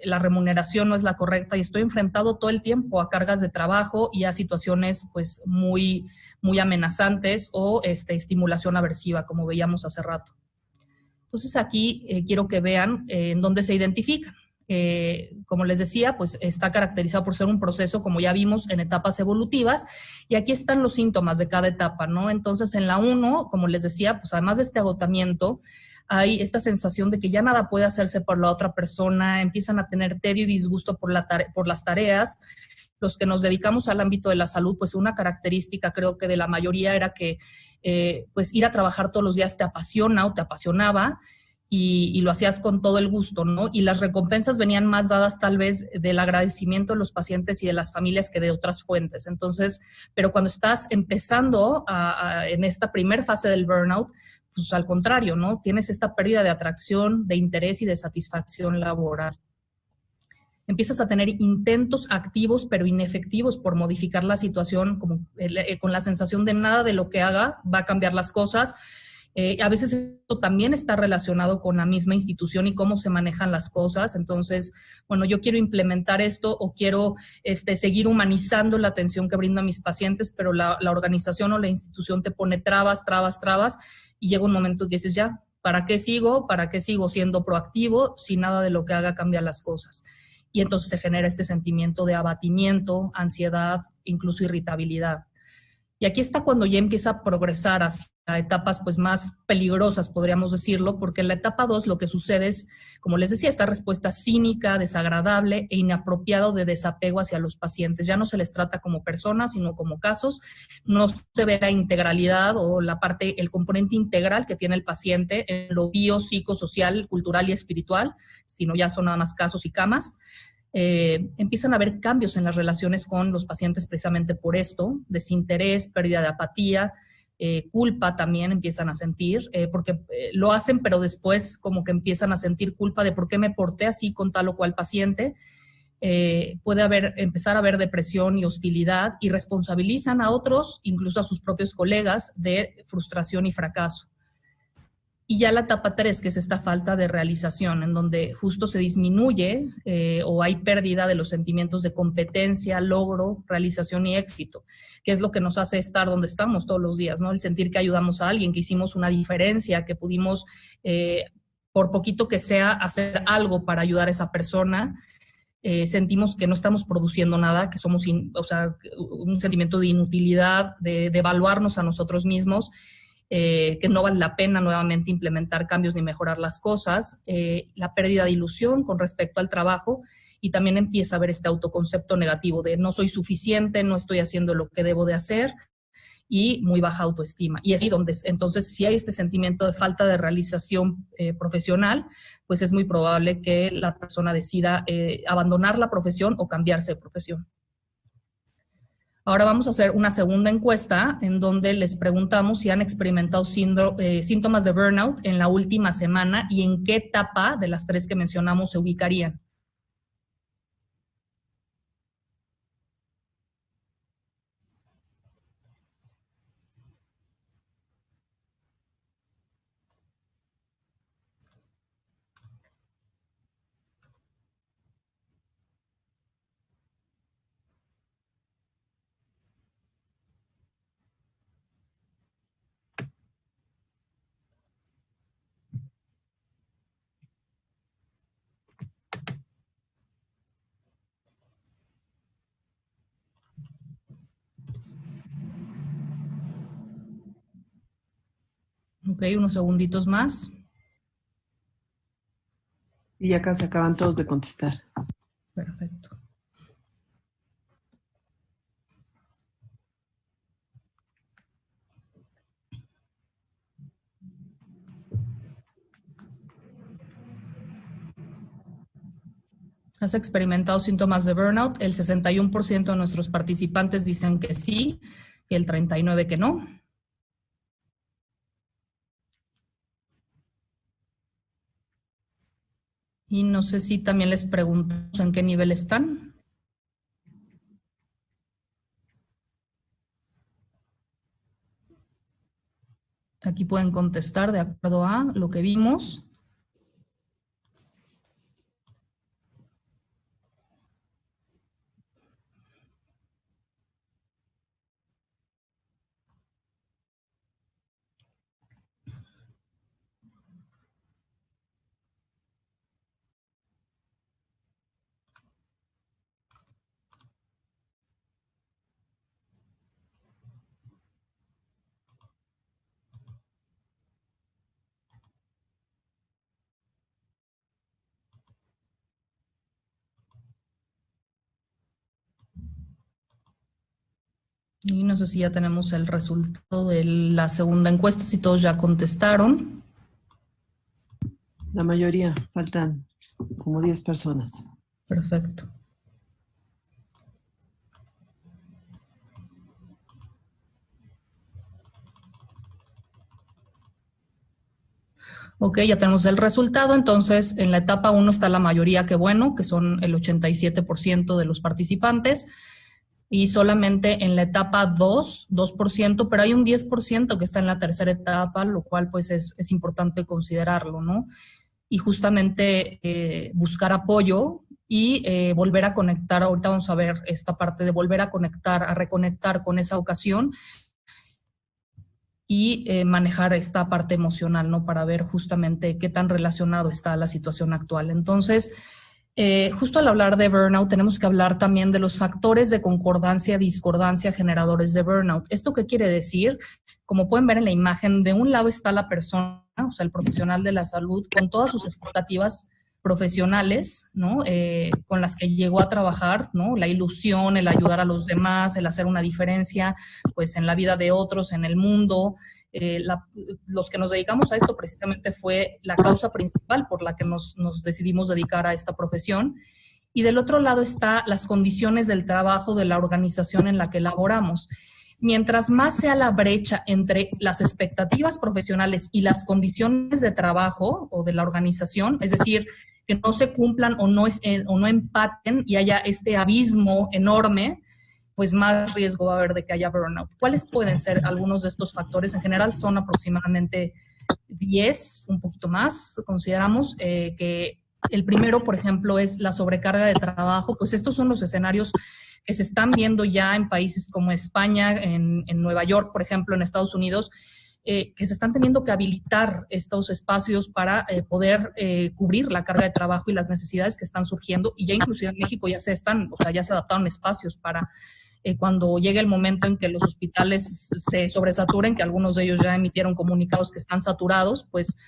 la remuneración no es la correcta y estoy enfrentado todo el tiempo a cargas de trabajo y a situaciones pues muy, muy amenazantes o estimulación aversiva, como veíamos hace rato. Entonces aquí quiero que vean en dónde se identifican. Como les decía, pues está caracterizado por ser un proceso, como ya vimos, en etapas evolutivas, y aquí están los síntomas de cada etapa, ¿no? Entonces, en la 1, como les decía, pues además de este agotamiento, hay esta sensación de que ya nada puede hacerse por la otra persona, empiezan a tener tedio y disgusto por las tareas. Los que nos dedicamos al ámbito de la salud, pues una característica creo que de la mayoría era que pues ir a trabajar todos los días te apasiona o te apasionaba, y lo hacías con todo el gusto, ¿no? Y las recompensas venían más dadas tal vez del agradecimiento de los pacientes y de las familias que de otras fuentes. Entonces, pero cuando estás empezando en esta primera fase del burnout, pues al contrario, ¿no? Tienes esta pérdida de atracción, de interés y de satisfacción laboral. Empiezas a tener intentos activos pero inefectivos por modificar la situación, como con la sensación de nada de lo que haga va a cambiar las cosas. A veces esto también está relacionado con la misma institución y cómo se manejan las cosas. Entonces, bueno, yo quiero implementar esto o quiero seguir humanizando la atención que brindo a mis pacientes, pero la organización o la institución te pone trabas, y llega un momento que dices, ya, ¿para qué sigo? ¿Para qué sigo siendo proactivo si nada de lo que haga cambia las cosas? Y entonces se genera este sentimiento de abatimiento, ansiedad, incluso irritabilidad. Y aquí está cuando ya empieza a progresar hacia etapas pues más peligrosas, podríamos decirlo, porque en la etapa 2 lo que sucede es, como les decía, esta respuesta cínica, desagradable e inapropiado de desapego hacia los pacientes. Ya no se les trata como personas, sino como casos. No se ve la integralidad o la parte, el componente integral que tiene el paciente en lo bio, psicosocial, cultural y espiritual, sino ya son nada más casos y camas. Empiezan a haber cambios en las relaciones con los pacientes precisamente por esto, desinterés, pérdida de apatía, culpa también empiezan a sentir, porque lo hacen, pero después como que empiezan a sentir culpa de por qué me porté así con tal o cual paciente. Empezar a haber depresión y hostilidad y responsabilizan a otros, incluso a sus propios colegas, de frustración y fracaso. Y ya la etapa 3, que es esta falta de realización, en donde justo se disminuye o hay pérdida de los sentimientos de competencia, logro, realización y éxito, que es lo que nos hace estar donde estamos todos los días, ¿no? El sentir que ayudamos a alguien, que hicimos una diferencia, que pudimos, por poquito que sea, hacer algo para ayudar a esa persona. Sentimos que no estamos produciendo nada, que somos, un sentimiento de inutilidad, de evaluarnos a nosotros mismos, que no vale la pena nuevamente implementar cambios ni mejorar las cosas, la pérdida de ilusión con respecto al trabajo, y también empieza a haber este autoconcepto negativo de no soy suficiente, no estoy haciendo lo que debo de hacer, y muy baja autoestima. Y es ahí donde, entonces, si hay este sentimiento de falta de realización profesional, pues es muy probable que la persona decida abandonar la profesión o cambiarse de profesión. Ahora vamos a hacer una segunda encuesta en donde les preguntamos si han experimentado síntomas de burnout en la última semana y en qué etapa de las 3 que mencionamos se ubicarían. Ok, unos segunditos más. Y ya casi acaban todos de contestar. Perfecto. ¿Has experimentado síntomas de burnout? El 61% de nuestros participantes dicen que sí y el 39% que no. Y no sé si también les preguntamos en qué nivel están. Aquí pueden contestar de acuerdo a lo que vimos. Y no sé si ya tenemos el resultado de la segunda encuesta, si todos ya contestaron. La mayoría, faltan como 10 personas. Perfecto. Ok, ya tenemos el resultado. Entonces, en la etapa 1 está la mayoría, que bueno, que son el 87% de los participantes. Y solamente en la etapa 2, 2%, pero hay un 10% que está en la tercera etapa, lo cual pues es importante considerarlo, ¿no? Y justamente buscar apoyo y volver a conectar. Ahorita vamos a ver esta parte de volver a conectar, a reconectar con esa ocasión y manejar esta parte emocional, ¿no? Para ver justamente qué tan relacionado está la situación actual. Entonces, Justo al hablar de burnout, tenemos que hablar también de los factores de concordancia, discordancia generadores de burnout. ¿Esto qué quiere decir? Como pueden ver en la imagen, de un lado está la persona, o sea, el profesional de la salud, con todas sus expectativas profesionales, ¿no? Con las que llegó a trabajar, ¿no? La ilusión, el ayudar a los demás, el hacer una diferencia, pues, en la vida de otros, en el mundo. Los que nos dedicamos a esto precisamente fue la causa principal por la que nos decidimos dedicar a esta profesión. Y del otro lado está las condiciones del trabajo de la organización en la que laboramos. Mientras más sea la brecha entre las expectativas profesionales y las condiciones de trabajo o de la organización, es decir, que no se cumplan o no empaten y haya este abismo enorme, pues más riesgo va a haber de que haya burnout. ¿Cuáles pueden ser algunos de estos factores? En general son aproximadamente 10, un poquito más. Consideramos que el primero, por ejemplo, es la sobrecarga de trabajo. Pues estos son los escenarios que se están viendo ya en países como España, en Nueva York, por ejemplo, en Estados Unidos, que se están teniendo que habilitar estos espacios para poder cubrir la carga de trabajo y las necesidades que están surgiendo. Y ya inclusive en México ya se adaptaron espacios para cuando llegue el momento en que los hospitales se sobresaturen, que algunos de ellos ya emitieron comunicados que están saturados, pues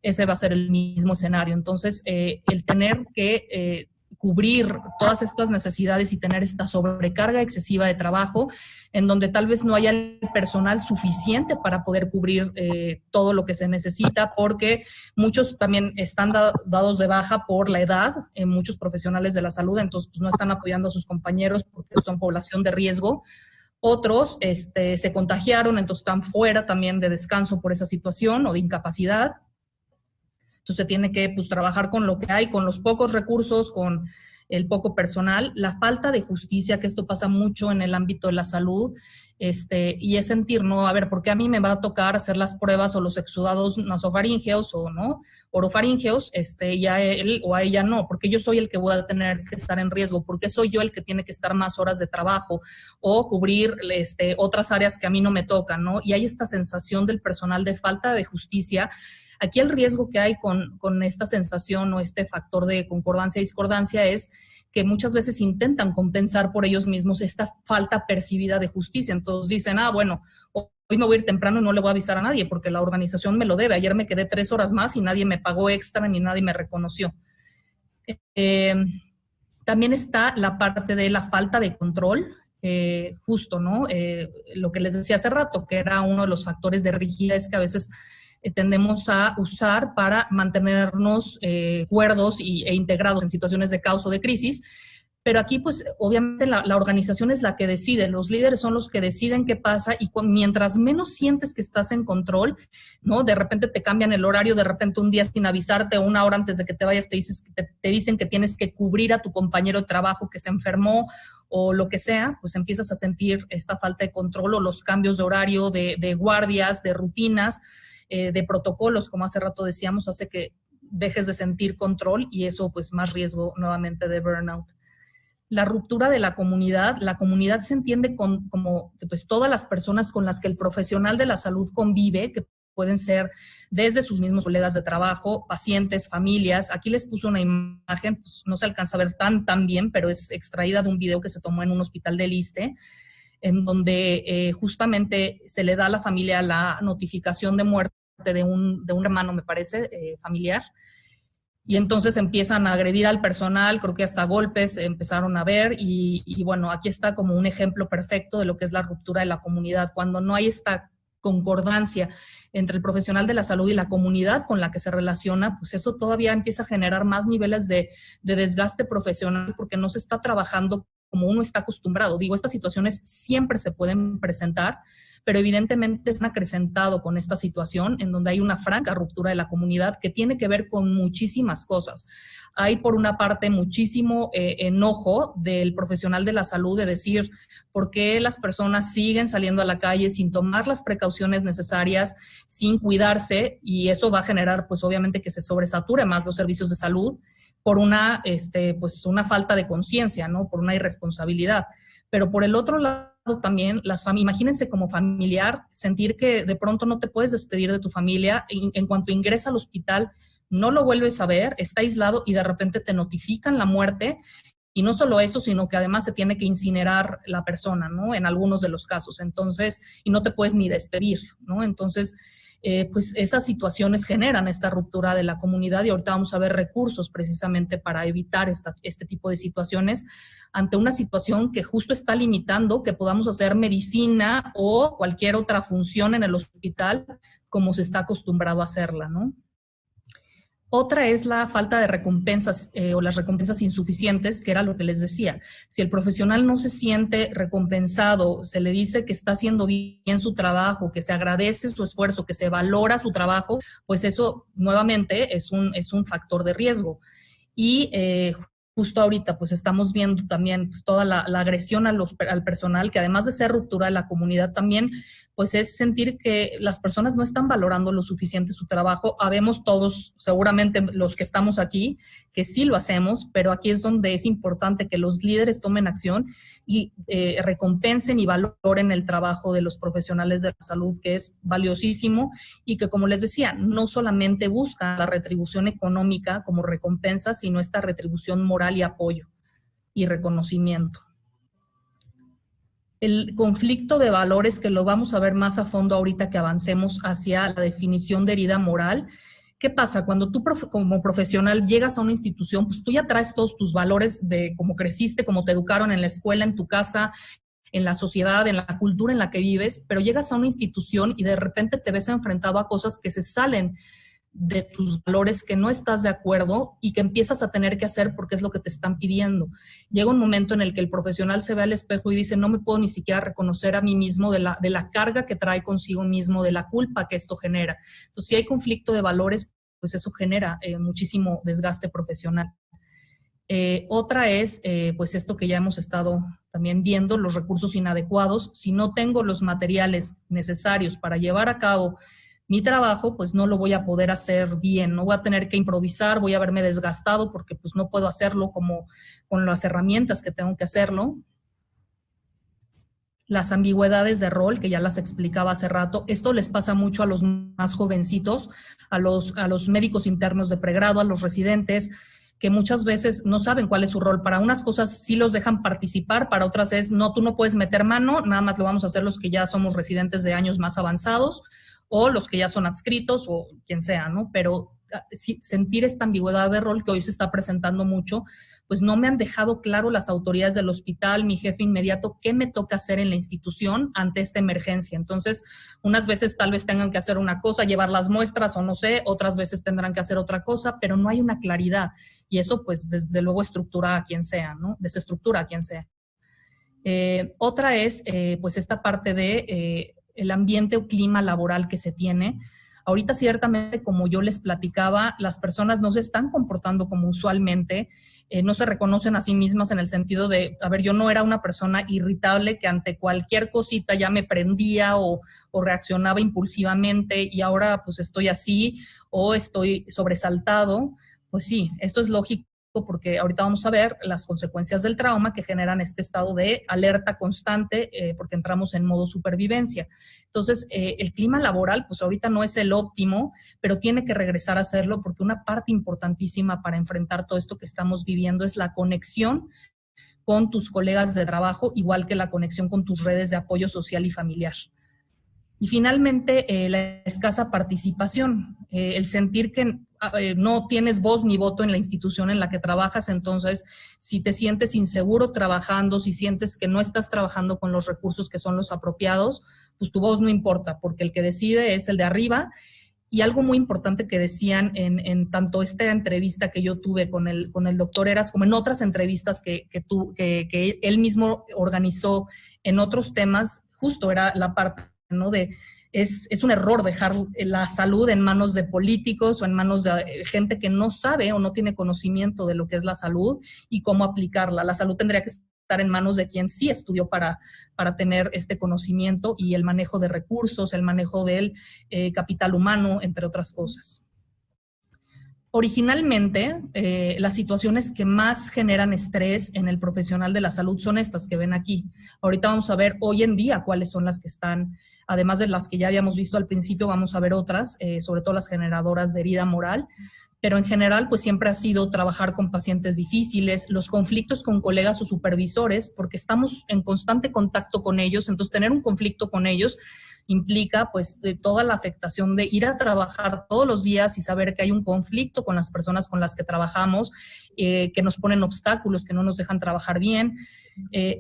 ese va a ser el mismo escenario. Entonces, el tener que cubrir todas estas necesidades y tener esta sobrecarga excesiva de trabajo, en donde tal vez no haya el personal suficiente para poder cubrir todo lo que se necesita, porque muchos también están dados de baja por la edad, muchos profesionales de la salud, entonces pues, no están apoyando a sus compañeros porque son población de riesgo. Otros se contagiaron, entonces están fuera también de descanso por esa situación o de incapacidad. Entonces se tiene que pues, trabajar con lo que hay, con los pocos recursos, con el poco personal. La falta de justicia, que esto pasa mucho en el ámbito de la salud, y es sentir, ¿no? A ver, ¿por qué a mí me va a tocar hacer las pruebas o los exudados nasofaríngeos o no, orofaríngeos, y a él o a ella no? Porque yo soy el que voy a tener que estar en riesgo, porque soy yo el que tiene que estar más horas de trabajo o cubrir otras áreas que a mí no me tocan, ¿no? Y hay esta sensación del personal de falta de justicia. Aquí el riesgo que hay con esta sensación o este factor de concordancia y discordancia es que muchas veces intentan compensar por ellos mismos esta falta percibida de justicia. Entonces dicen, bueno, hoy me voy a ir temprano y no le voy a avisar a nadie porque la organización me lo debe. Ayer me quedé 3 horas más y nadie me pagó extra ni nadie me reconoció. También está la parte de la falta de control. Justo, ¿no? Lo que les decía hace rato, que era uno de los factores de rigidez que a veces tendemos a usar para mantenernos cuerdos e integrados en situaciones de caos o de crisis. Pero aquí, pues, obviamente la organización es la que decide, los líderes son los que deciden qué pasa y mientras menos sientes que estás en control, ¿no? De repente te cambian el horario, de repente un día sin avisarte o 1 hora antes de que te vayas te dicen que tienes que cubrir a tu compañero de trabajo que se enfermó o lo que sea, pues empiezas a sentir esta falta de control o los cambios de horario, de guardias, de rutinas, de protocolos, como hace rato decíamos, hace que dejes de sentir control y eso pues más riesgo nuevamente de burnout. La ruptura de la comunidad se entiende como pues todas las personas con las que el profesional de la salud convive, que pueden ser desde sus mismos colegas de trabajo, pacientes, familias. Aquí les puse una imagen, pues no se alcanza a ver tan bien, pero es extraída de un video que se tomó en un hospital del ISSSTE, en donde justamente se le da a la familia la notificación de muerte de un hermano, me parece, familiar, y entonces empiezan a agredir al personal, creo que hasta golpes empezaron a ver, y bueno, aquí está como un ejemplo perfecto de lo que es la ruptura de la comunidad, cuando no hay esta concordancia entre el profesional de la salud y la comunidad con la que se relaciona, pues eso todavía empieza a generar más niveles de desgaste profesional porque no se está trabajando como uno está acostumbrado. Digo, estas situaciones siempre se pueden presentar, pero evidentemente es acrecentado con esta situación en donde hay una franca ruptura de la comunidad que tiene que ver con muchísimas cosas. Hay por una parte muchísimo enojo del profesional de la salud de decir por qué las personas siguen saliendo a la calle sin tomar las precauciones necesarias, sin cuidarse, y eso va a generar pues obviamente que se sobresature más los servicios de salud por una falta de conciencia, ¿no? Por una irresponsabilidad. Pero por el otro lado también, imagínense como familiar, sentir que de pronto no te puedes despedir de tu familia, en cuanto ingresa al hospital, no lo vuelves a ver, está aislado y de repente te notifican la muerte. Y no solo eso, sino que además se tiene que incinerar la persona, ¿no? En algunos de los casos. Entonces, y no te puedes ni despedir, ¿no? Entonces, pues esas situaciones generan esta ruptura de la comunidad y ahorita vamos a ver recursos precisamente para evitar este tipo de situaciones ante una situación que justo está limitando que podamos hacer medicina o cualquier otra función en el hospital como se está acostumbrado a hacerla, ¿no? Otra es la falta de recompensas o las recompensas insuficientes, que era lo que les decía. Si el profesional no se siente recompensado, se le dice que está haciendo bien su trabajo, que se agradece su esfuerzo, que se valora su trabajo, pues eso nuevamente es un factor de riesgo. Y justo ahorita pues estamos viendo también pues, toda la agresión al personal, que además de ser ruptura de la comunidad también, pues es sentir que las personas no están valorando lo suficiente su trabajo. Habemos todos, seguramente los que estamos aquí, que sí lo hacemos, pero aquí es donde es importante que los líderes tomen acción y recompensen y valoren el trabajo de los profesionales de la salud, que es valiosísimo y que, como les decía, no solamente buscan la retribución económica como recompensa, sino esta retribución moral y apoyo y reconocimiento. El conflicto de valores, que lo vamos a ver más a fondo ahorita que avancemos hacia la definición de herida moral. ¿Qué pasa? Cuando tú como profesional llegas a una institución, pues tú ya traes todos tus valores de cómo creciste, cómo te educaron en la escuela, en tu casa, en la sociedad, en la cultura en la que vives, pero llegas a una institución y de repente te ves enfrentado a cosas que se salen de tus valores, que no estás de acuerdo y que empiezas a tener que hacer porque es lo que te están pidiendo. Llega un momento en el que el profesional se ve al espejo y dice, no me puedo ni siquiera reconocer a mí mismo de la carga que trae consigo mismo, de la culpa que esto genera. Entonces, si hay conflicto de valores, pues eso genera muchísimo desgaste profesional. Otra es, pues esto que ya hemos estado también viendo, los recursos inadecuados. Si no tengo los materiales necesarios para llevar a cabo mi trabajo, pues no lo voy a poder hacer bien, no voy a tener que improvisar, voy a verme desgastado porque pues no puedo hacerlo como con las herramientas que tengo que hacerlo. Las ambigüedades de rol, que ya las explicaba hace rato, esto les pasa mucho a los más jovencitos, a los médicos internos de pregrado, a los residentes, que muchas veces no saben cuál es su rol. Para unas cosas sí los dejan participar, para otras es, no, tú no puedes meter mano, nada más lo vamos a hacer los que ya somos residentes de años más avanzados, o los que ya son adscritos, o quien sea, ¿no? Pero sí, sentir esta ambigüedad de rol que hoy se está presentando mucho, pues no me han dejado claro las autoridades del hospital, mi jefe inmediato, qué me toca hacer en la institución ante esta emergencia. Entonces, unas veces tal vez tengan que hacer una cosa, llevar las muestras o no sé, otras veces tendrán que hacer otra cosa, pero no hay una claridad. Y eso, pues, desde luego estructura a quien sea, ¿no? Desestructura a quien sea. Otra es, pues, esta parte de el ambiente o clima laboral que se tiene. Ahorita ciertamente, como yo les platicaba, las personas no se están comportando como usualmente, no se reconocen a sí mismas en el sentido de, a ver, yo no era una persona irritable que ante cualquier cosita ya me prendía o reaccionaba impulsivamente y ahora pues estoy así o estoy sobresaltado. Pues sí, esto es lógico, porque ahorita vamos a ver las consecuencias del trauma que generan este estado de alerta constante porque entramos en modo supervivencia. Entonces, el clima laboral, pues ahorita no es el óptimo, pero tiene que regresar a serlo porque una parte importantísima para enfrentar todo esto que estamos viviendo es la conexión con tus colegas de trabajo, igual que la conexión con tus redes de apoyo social y familiar. Y finalmente, la escasa participación, el sentir que no tienes voz ni voto en la institución en la que trabajas. Entonces, si te sientes inseguro trabajando, si sientes que no estás trabajando con los recursos que son los apropiados, pues tu voz no importa, porque el que decide es el de arriba. Y algo muy importante que decían en tanto esta entrevista que yo tuve con el doctor Heras, como en otras entrevistas que él mismo organizó en otros temas, justo era la parte, ¿no? Es un error dejar la salud en manos de políticos o en manos de gente que no sabe o no tiene conocimiento de lo que es la salud y cómo aplicarla. La salud tendría que estar en manos de quien sí estudió para tener este conocimiento y el manejo de recursos, el manejo del capital humano, entre otras cosas. Originalmente, las situaciones que más generan estrés en el profesional de la salud son estas que ven aquí. Ahorita vamos a ver hoy en día cuáles son las que están, además de las que ya habíamos visto al principio, vamos a ver otras, sobre todo las generadoras de herida moral. pero en general pues siempre ha sido trabajar con pacientes difíciles, los conflictos con colegas o supervisores, porque estamos en constante contacto con ellos, entonces tener un conflicto con ellos implica pues toda la afectación de ir a trabajar todos los días y saber que hay un conflicto con las personas con las que trabajamos, que nos ponen obstáculos, que no nos dejan trabajar bien.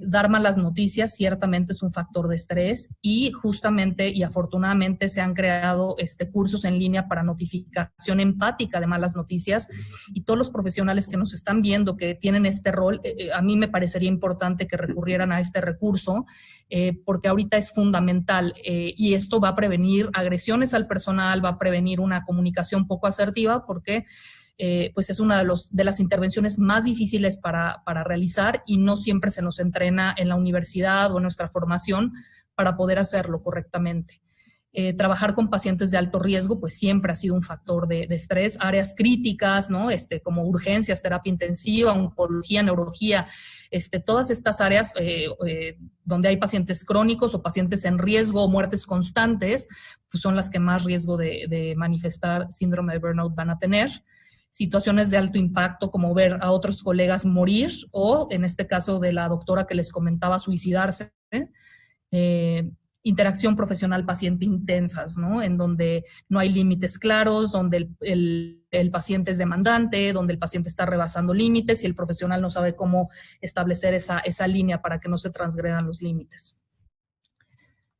Dar malas noticias ciertamente es un factor de estrés y justamente y afortunadamente se han creado cursos en línea para notificación empática de malas noticias, y todos los profesionales que nos están viendo que tienen este rol, a mí me parecería importante que recurrieran a este recurso porque ahorita es fundamental y esto va a prevenir agresiones al personal, va a prevenir una comunicación poco asertiva porque pues es una de las intervenciones más difíciles para realizar y no siempre se nos entrena en la universidad o en nuestra formación para poder hacerlo correctamente. Trabajar con pacientes de alto riesgo pues siempre ha sido un factor de estrés. Áreas críticas, ¿no? Como urgencias, terapia intensiva, oncología, neurología, todas estas áreas donde hay pacientes crónicos o pacientes en riesgo o muertes constantes, pues son las que más riesgo de manifestar síndrome de burnout van a tener. Situaciones de alto impacto como ver a otros colegas morir o, en este caso de la doctora que les comentaba, suicidarse. Interacción profesional-paciente intensas, ¿no? En donde no hay límites claros, donde el paciente es demandante, donde el paciente está rebasando límites y el profesional no sabe cómo establecer esa línea para que no se transgredan los límites.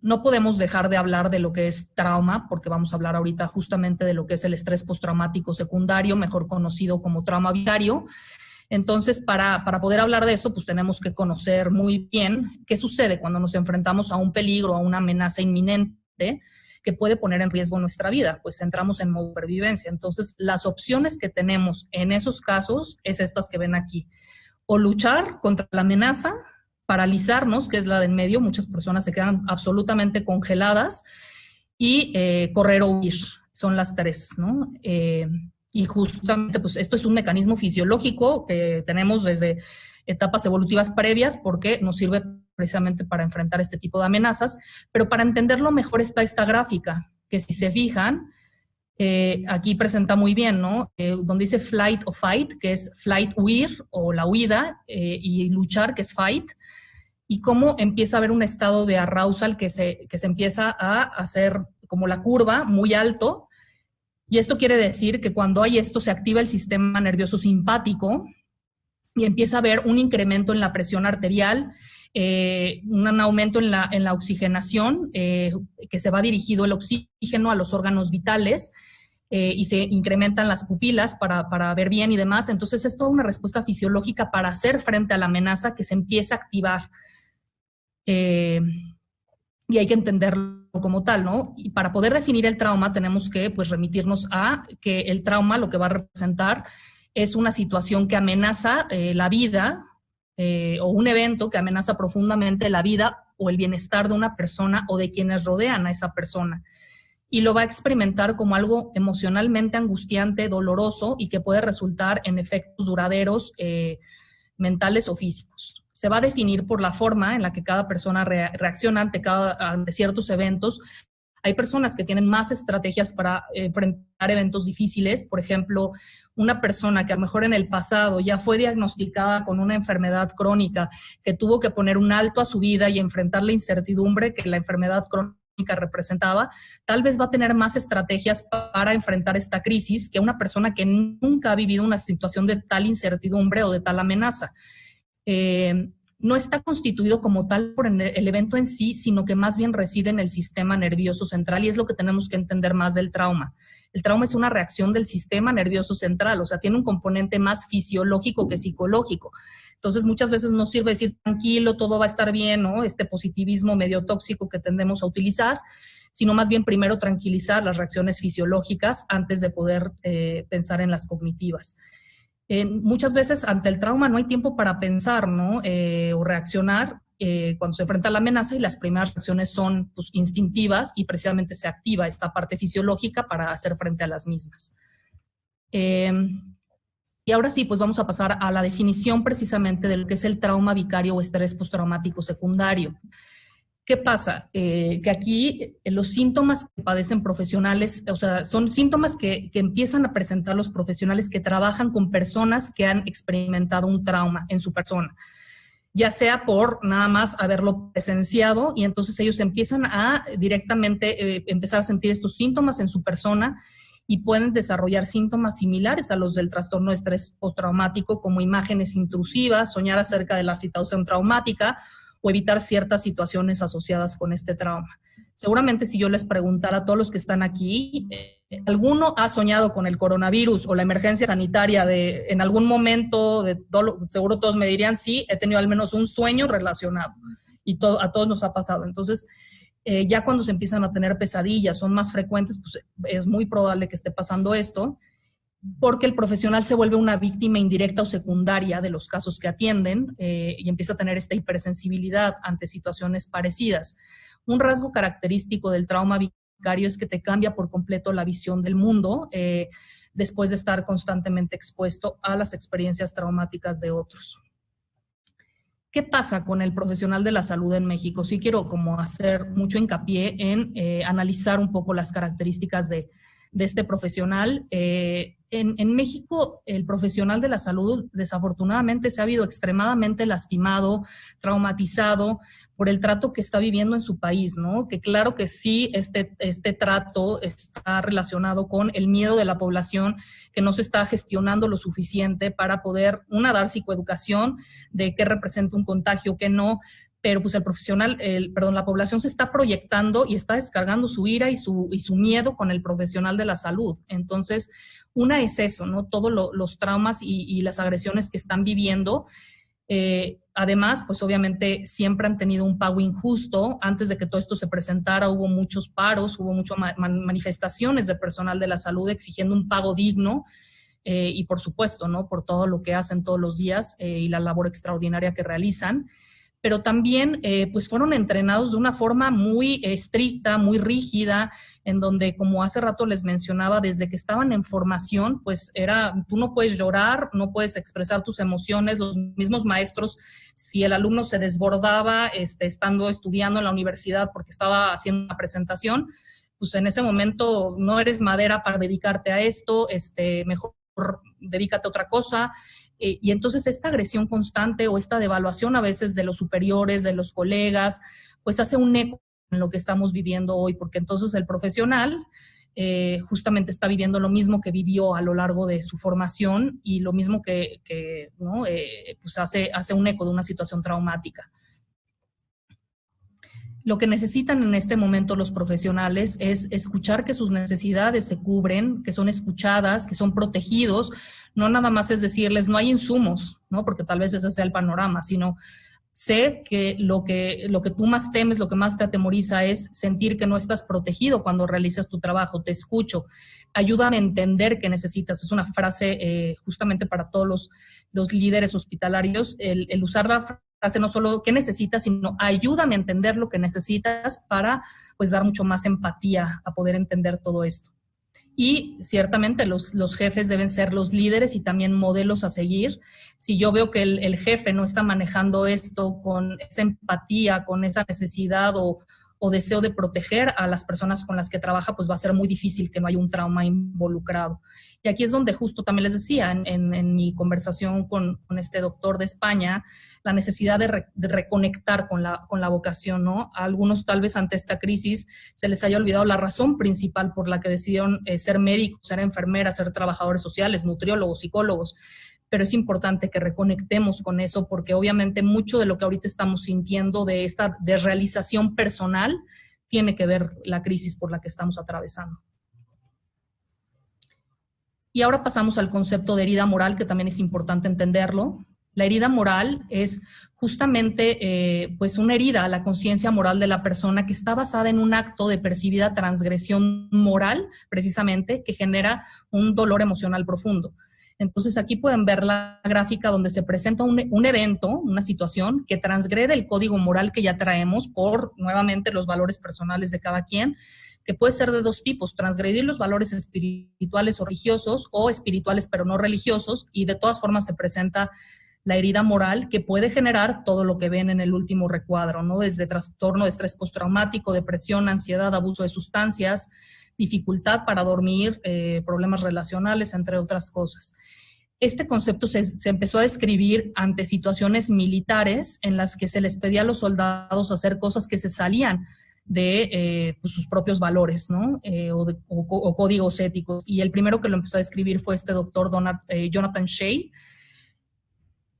No podemos dejar de hablar de lo que es trauma, porque vamos a hablar ahorita justamente de lo que es el estrés postraumático secundario, mejor conocido como trauma vicario. Entonces, para poder hablar de esto, pues tenemos que conocer muy bien qué sucede cuando nos enfrentamos a un peligro, a una amenaza inminente que puede poner en riesgo nuestra vida. Pues entramos en modo supervivencia. Entonces, las opciones que tenemos en esos casos es estas que ven aquí. O luchar contra la amenaza, paralizarnos, que es la del medio, muchas personas se quedan absolutamente congeladas, y correr o huir, son las tres, ¿no? Y justamente, pues esto es un mecanismo fisiológico que tenemos desde etapas evolutivas previas porque nos sirve precisamente para enfrentar este tipo de amenazas, pero para entenderlo mejor está esta gráfica, que si se fijan, aquí presenta muy bien, ¿no? Donde dice flight o fight, que es flight, huir, o la huida, y luchar, que es fight, y cómo empieza a haber un estado de arousal que se empieza a hacer como la curva muy alto. Y esto quiere decir que cuando hay esto se activa el sistema nervioso simpático y empieza a haber un incremento en la presión arterial, un aumento en la oxigenación, que se va dirigido el oxígeno a los órganos vitales, y se incrementan las pupilas para ver bien y demás. Entonces es toda una respuesta fisiológica para hacer frente a la amenaza que se empieza a activar. Y hay que entenderlo como tal, ¿no? Y para poder definir el trauma tenemos que pues remitirnos a que el trauma lo que va a representar es una situación que amenaza la vida o un evento que amenaza profundamente la vida o el bienestar de una persona o de quienes rodean a esa persona. Y lo va a experimentar como algo emocionalmente angustiante, doloroso y que puede resultar en efectos duraderos mentales o físicos. Se va a definir por la forma en la que cada persona reacciona ante ciertos eventos. Hay personas que tienen más estrategias para enfrentar eventos difíciles. Por ejemplo, una persona que a lo mejor en el pasado ya fue diagnosticada con una enfermedad crónica, que tuvo que poner un alto a su vida y enfrentar la incertidumbre que la enfermedad crónica representaba, tal vez va a tener más estrategias para enfrentar esta crisis que una persona que nunca ha vivido una situación de tal incertidumbre o de tal amenaza. No está constituido como tal por el evento en sí, sino que más bien reside en el sistema nervioso central, y es lo que tenemos que entender más del trauma. El trauma es una reacción del sistema nervioso central, o sea, tiene un componente más fisiológico que psicológico. Entonces, muchas veces no sirve decir tranquilo, todo va a estar bien, ¿no? Este positivismo medio tóxico que tendemos a utilizar, sino más bien primero tranquilizar las reacciones fisiológicas antes de poder pensar en las cognitivas. Muchas veces ante el trauma no hay tiempo para pensar, ¿no? O reaccionar cuando se enfrenta a la amenaza, y las primeras reacciones son pues, instintivas, y precisamente se activa esta parte fisiológica para hacer frente a las mismas. Y ahora sí, pues vamos a pasar a la definición precisamente de lo que es el trauma vicario o estrés postraumático secundario. ¿Qué pasa? Que aquí los síntomas que padecen profesionales, o sea, son síntomas que empiezan a presentar los profesionales que trabajan con personas que han experimentado un trauma en su persona, ya sea por nada más haberlo presenciado, y entonces ellos empiezan a directamente empezar a sentir estos síntomas en su persona y pueden desarrollar síntomas similares a los del trastorno de estrés postraumático, como imágenes intrusivas, soñar acerca de la situación traumática o evitar ciertas situaciones asociadas con este trauma. Seguramente si yo les preguntara a todos los que están aquí, ¿alguno ha soñado con el coronavirus o la emergencia sanitaria en algún momento? Seguro todos me dirían, sí, he tenido al menos un sueño relacionado, y a todos nos ha pasado. Entonces, ya cuando se empiezan a tener pesadillas, son más frecuentes, pues es muy probable que esté pasando esto, porque el profesional se vuelve una víctima indirecta o secundaria de los casos que atienden, y empieza a tener esta hipersensibilidad ante situaciones parecidas. Un rasgo característico del trauma vicario es que te cambia por completo la visión del mundo después de estar constantemente expuesto a las experiencias traumáticas de otros. ¿Qué pasa con el profesional de la salud en México? Sí quiero como hacer mucho hincapié en analizar un poco las características de este profesional. En México, el profesional de la salud desafortunadamente se ha habido extremadamente lastimado, traumatizado por el trato que está viviendo en su país, ¿no? Que claro que sí, este trato está relacionado con el miedo de la población, que no se está gestionando lo suficiente para poder, dar psicoeducación de qué representa un contagio, qué no, pero pues la población se está proyectando y está descargando su ira y su miedo con el profesional de la salud. Entonces, una es eso, ¿no? Todos los traumas y las agresiones que están viviendo. Además, pues obviamente siempre han tenido un pago injusto. Antes de que todo esto se presentara, hubo muchos paros, hubo muchas manifestaciones de personal de la salud exigiendo un pago digno. Y por supuesto, ¿no? Por todo lo que hacen todos los días y la labor extraordinaria que realizan. Pero también pues fueron entrenados de una forma muy estricta, muy rígida, en donde, como hace rato les mencionaba, desde que estaban en formación, pues tú no puedes llorar, no puedes expresar tus emociones. Los mismos maestros, si el alumno se desbordaba estudiando en la universidad porque estaba haciendo una presentación, pues en ese momento no eres madera para dedicarte a esto, mejor dedícate a otra cosa. Y entonces esta agresión constante o esta devaluación a veces de los superiores, de los colegas, pues hace un eco en lo que estamos viviendo hoy, porque entonces el profesional justamente está viviendo lo mismo que vivió a lo largo de su formación, y lo mismo que ¿no? Pues hace un eco de una situación traumática. Lo que necesitan en este momento los profesionales es escuchar que sus necesidades se cubren, que son escuchadas, que son protegidos. No nada más es decirles, no hay insumos, ¿no? Porque tal vez ese sea el panorama, sino sé que lo que tú más temes, lo que más te atemoriza es sentir que no estás protegido cuando realizas tu trabajo. Te escucho, ayúdame a entender qué necesitas. Es una frase justamente para todos los líderes hospitalarios, el usar la frase no solo qué necesitas, sino ayúdame a entender lo que necesitas para pues dar mucho más empatía a poder entender todo esto. Y ciertamente los jefes deben ser los líderes y también modelos a seguir. Si yo veo que el jefe no está manejando esto con esa empatía, con esa necesidad o deseo de proteger a las personas con las que trabaja, pues va a ser muy difícil que no haya un trauma involucrado. Y aquí es donde justo también les decía en mi conversación con este doctor de España, la necesidad de reconectar con la vocación, ¿no? A algunos tal vez ante esta crisis se les haya olvidado la razón principal por la que decidieron ser médicos, ser enfermeras, ser trabajadores sociales, nutriólogos, psicólogos. Pero es importante que reconectemos con eso, porque obviamente mucho de lo que ahorita estamos sintiendo de esta desrealización personal tiene que ver la crisis por la que estamos atravesando. Y ahora pasamos al concepto de herida moral, que también es importante entenderlo. La herida moral es justamente pues una herida a la conciencia moral de la persona que está basada en un acto de percibida transgresión moral, precisamente, que genera un dolor emocional profundo. Entonces aquí pueden ver la gráfica donde se presenta un evento, una situación que transgrede el código moral que ya traemos por, nuevamente, los valores personales de cada quien, que puede ser de dos tipos: transgredir los valores espirituales o religiosos, o espirituales pero no religiosos, y de todas formas se presenta la herida moral que puede generar todo lo que ven en el último recuadro, ¿no? Desde trastorno de estrés postraumático, depresión, ansiedad, abuso de sustancias, dificultad para dormir, problemas relacionales, entre otras cosas. Este concepto se empezó a describir ante situaciones militares en las que se les pedía a los soldados hacer cosas que se salían de pues, sus propios valores, ¿no? O códigos éticos. Y el primero que lo empezó a describir fue este doctor Jonathan Shea.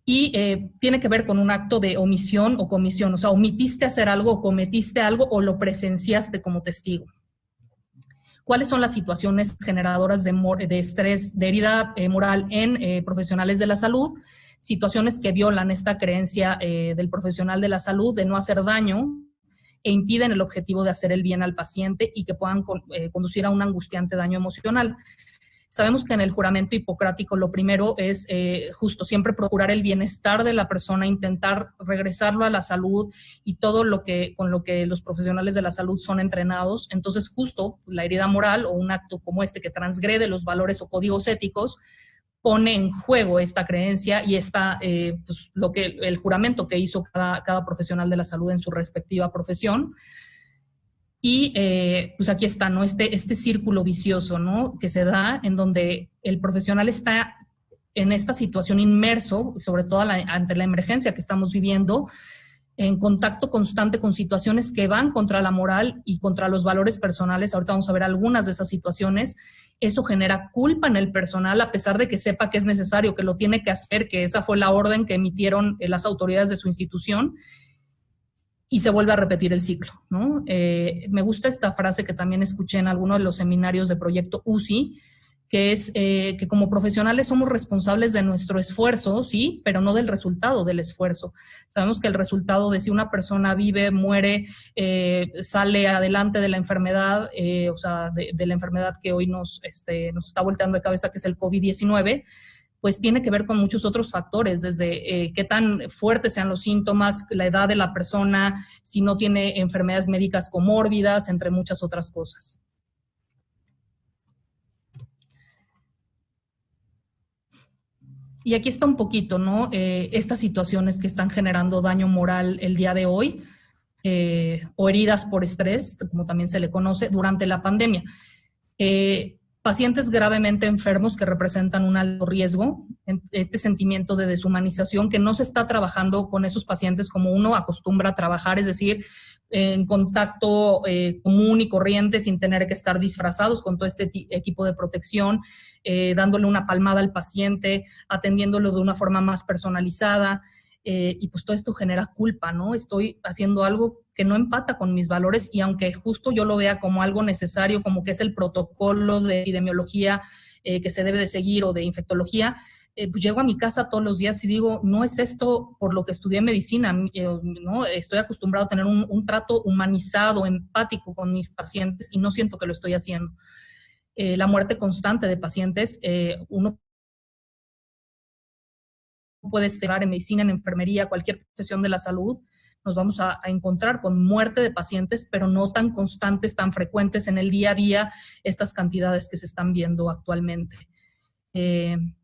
Y tiene que ver con un acto de omisión o comisión, o sea, omitiste hacer algo o cometiste algo o lo presenciaste como testigo. ¿Cuáles son las situaciones generadoras de estrés, de herida moral en profesionales de la salud? Situaciones que violan esta creencia del profesional de la salud de no hacer daño e impiden el objetivo de hacer el bien al paciente y que puedan conducir a un angustiante daño emocional. Sabemos que en el juramento hipocrático lo primero es justo siempre procurar el bienestar de la persona, intentar regresarlo a la salud y todo con lo que los profesionales de la salud son entrenados. Entonces justo la herida moral o un acto como este que transgrede los valores o códigos éticos pone en juego esta creencia y pues, el juramento que hizo cada profesional de la salud en su respectiva profesión. Y pues aquí está, ¿no? Este círculo vicioso, ¿no? Que se da en donde el profesional está en esta situación inmerso, sobre todo ante la emergencia que estamos viviendo, en contacto constante con situaciones que van contra la moral y contra los valores personales. Ahorita vamos a ver algunas de esas situaciones. Eso genera culpa en el personal, a pesar de que sepa que es necesario, que lo tiene que hacer, que esa fue la orden que emitieron las autoridades de su institución. Y se vuelve a repetir el ciclo, ¿no? Me gusta esta frase que también escuché en alguno de los seminarios de Proyecto UCI, que es que como profesionales somos responsables de nuestro esfuerzo, sí, pero no del resultado del esfuerzo. Sabemos que el resultado de si una persona vive, muere, sale adelante de la enfermedad, o sea, de la enfermedad que hoy nos está volteando de cabeza, que es el COVID-19, pues tiene que ver con muchos otros factores, desde qué tan fuertes sean los síntomas, la edad de la persona, si no tiene enfermedades médicas comórbidas, entre muchas otras cosas. Y aquí está un poquito, ¿no? Estas situaciones que están generando daño moral el día de hoy, o heridas por estrés, como también se le conoce, durante la pandemia. Pacientes gravemente enfermos que representan un alto riesgo, este sentimiento de deshumanización que no se está trabajando con esos pacientes como uno acostumbra a trabajar, es decir, en contacto común y corriente sin tener que estar disfrazados con todo este equipo de protección, dándole una palmada al paciente, atendiéndolo de una forma más personalizada. Y pues todo esto genera culpa, ¿no? Estoy haciendo algo que no empata con mis valores y aunque justo yo lo vea como algo necesario, como que es el protocolo de epidemiología que se debe de seguir o de infectología, pues llego a mi casa todos los días y digo, no es esto por lo que estudié medicina, ¿no? Estoy acostumbrado a tener un trato humanizado, empático con mis pacientes y no siento que lo estoy haciendo. La muerte constante de pacientes, uno puede ser en medicina, en enfermería, cualquier profesión de la salud, nos vamos a encontrar con muerte de pacientes, pero no tan constantes, tan frecuentes en el día a día, estas cantidades que se están viendo actualmente.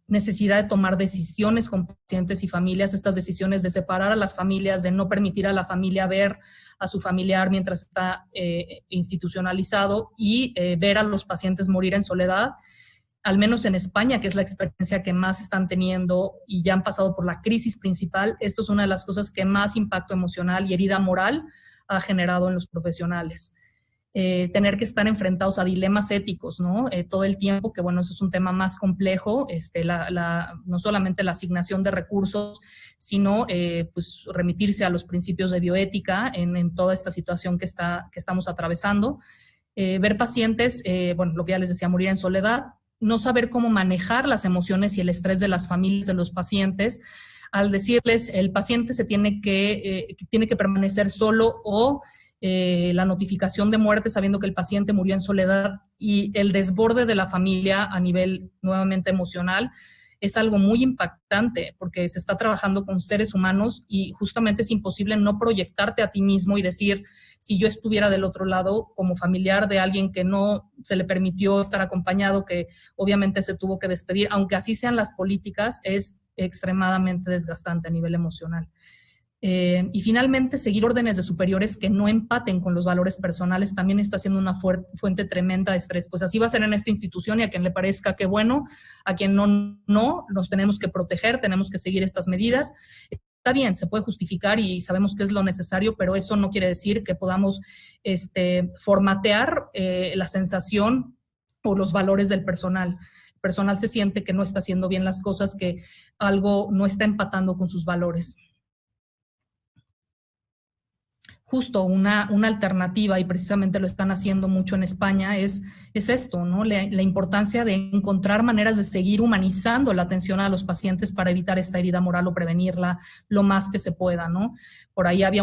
Necesidad de tomar decisiones con pacientes y familias, estas decisiones de separar a las familias, de no permitir a la familia ver a su familiar mientras está institucionalizado y ver a los pacientes morir en soledad. Al menos en España, que es la experiencia que más están teniendo y ya han pasado por la crisis principal, esto es una de las cosas que más impacto emocional y herida moral ha generado en los profesionales. Tener que estar enfrentados a dilemas éticos, ¿no? Todo el tiempo, que bueno, eso es un tema más complejo, no solamente la asignación de recursos, sino pues remitirse a los principios de bioética en toda esta situación que estamos atravesando. Ver pacientes, bueno, lo que ya les decía, morir en soledad, no saber cómo manejar las emociones y el estrés de las familias de los pacientes, al decirles el paciente tiene que permanecer solo o la notificación de muerte sabiendo que el paciente murió en soledad y el desborde de la familia a nivel nuevamente emocional es algo muy impactante porque se está trabajando con seres humanos y justamente es imposible no proyectarte a ti mismo y decir, si yo estuviera del otro lado como familiar de alguien que no se le permitió estar acompañado, que obviamente se tuvo que despedir, aunque así sean las políticas, es extremadamente desgastante a nivel emocional. Y finalmente, seguir órdenes de superiores que no empaten con los valores personales también está siendo una fuente tremenda de estrés. Pues así va a ser en esta institución, y a quien le parezca que bueno, a quien no, los tenemos que proteger, tenemos que seguir estas medidas. Está bien, se puede justificar y sabemos que es lo necesario, pero eso no quiere decir que podamos formatear la sensación o los valores del personal. El personal se siente que no está haciendo bien las cosas, que algo no está empatando con sus valores. Justo una alternativa, y precisamente lo están haciendo mucho en España, es esto, ¿no? La importancia de encontrar maneras de seguir humanizando la atención a los pacientes para evitar esta herida moral o prevenirla lo más que se pueda, ¿no? Por ahí vi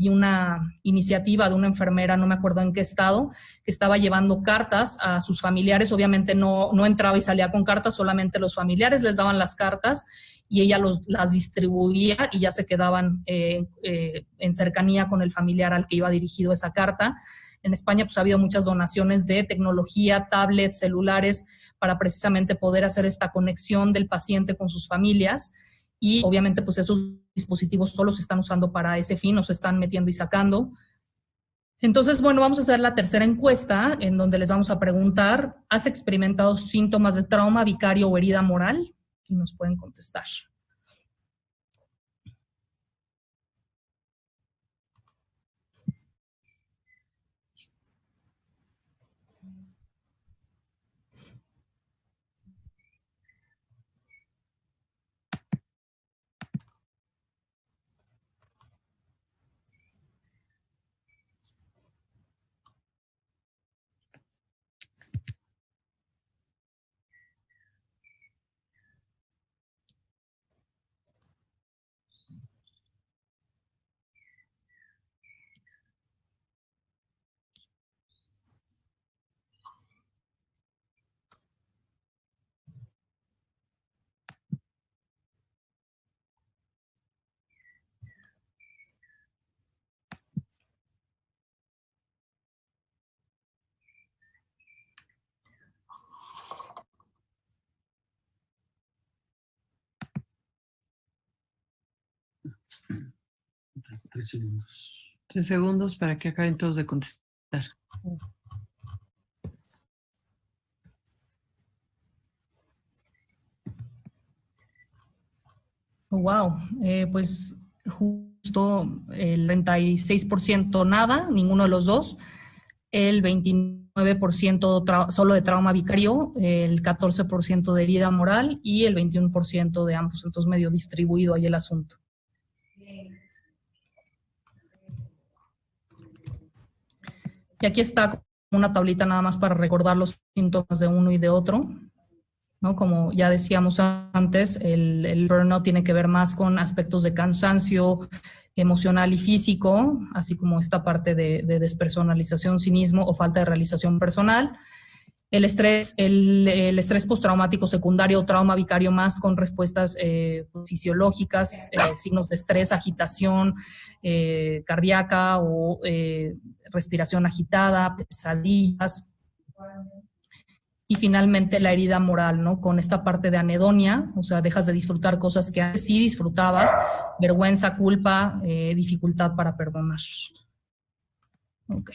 una iniciativa de una enfermera, no me acuerdo en qué estado, que estaba llevando cartas a sus familiares. Obviamente no entraba y salía con cartas, solamente los familiares les daban las cartas, y ella las distribuía y ya se quedaban en cercanía con el familiar al que iba dirigido esa carta. En España pues ha habido muchas donaciones de tecnología, tablets, celulares, para precisamente poder hacer esta conexión del paciente con sus familias, y obviamente pues esos dispositivos solo se están usando para ese fin, no se están metiendo y sacando. Entonces, bueno, vamos a hacer la tercera encuesta, en donde les vamos a preguntar: ¿has experimentado síntomas de trauma vicario o herida moral? Y nos pueden contestar. Tres segundos. 3 segundos para que acaben todos de contestar. Wow, pues justo el 36% nada, ninguno de los dos, el 29% solo de trauma vicario, el 14% de herida moral y el 21% de ambos. Entonces medio distribuido ahí el asunto. Y aquí está una tablita nada más para recordar los síntomas de uno y de otro, ¿no? Como ya decíamos antes, el burnout tiene que ver más con aspectos de cansancio emocional y físico, así como esta parte de despersonalización, cinismo o falta de realización personal. El estrés postraumático secundario o trauma vicario más con respuestas fisiológicas, signos de estrés, agitación cardíaca o respiración agitada, pesadillas. Y finalmente la herida moral, ¿no? Con esta parte de anedonia, o sea, dejas de disfrutar cosas que antes sí disfrutabas, vergüenza, culpa, dificultad para perdonar. Ok.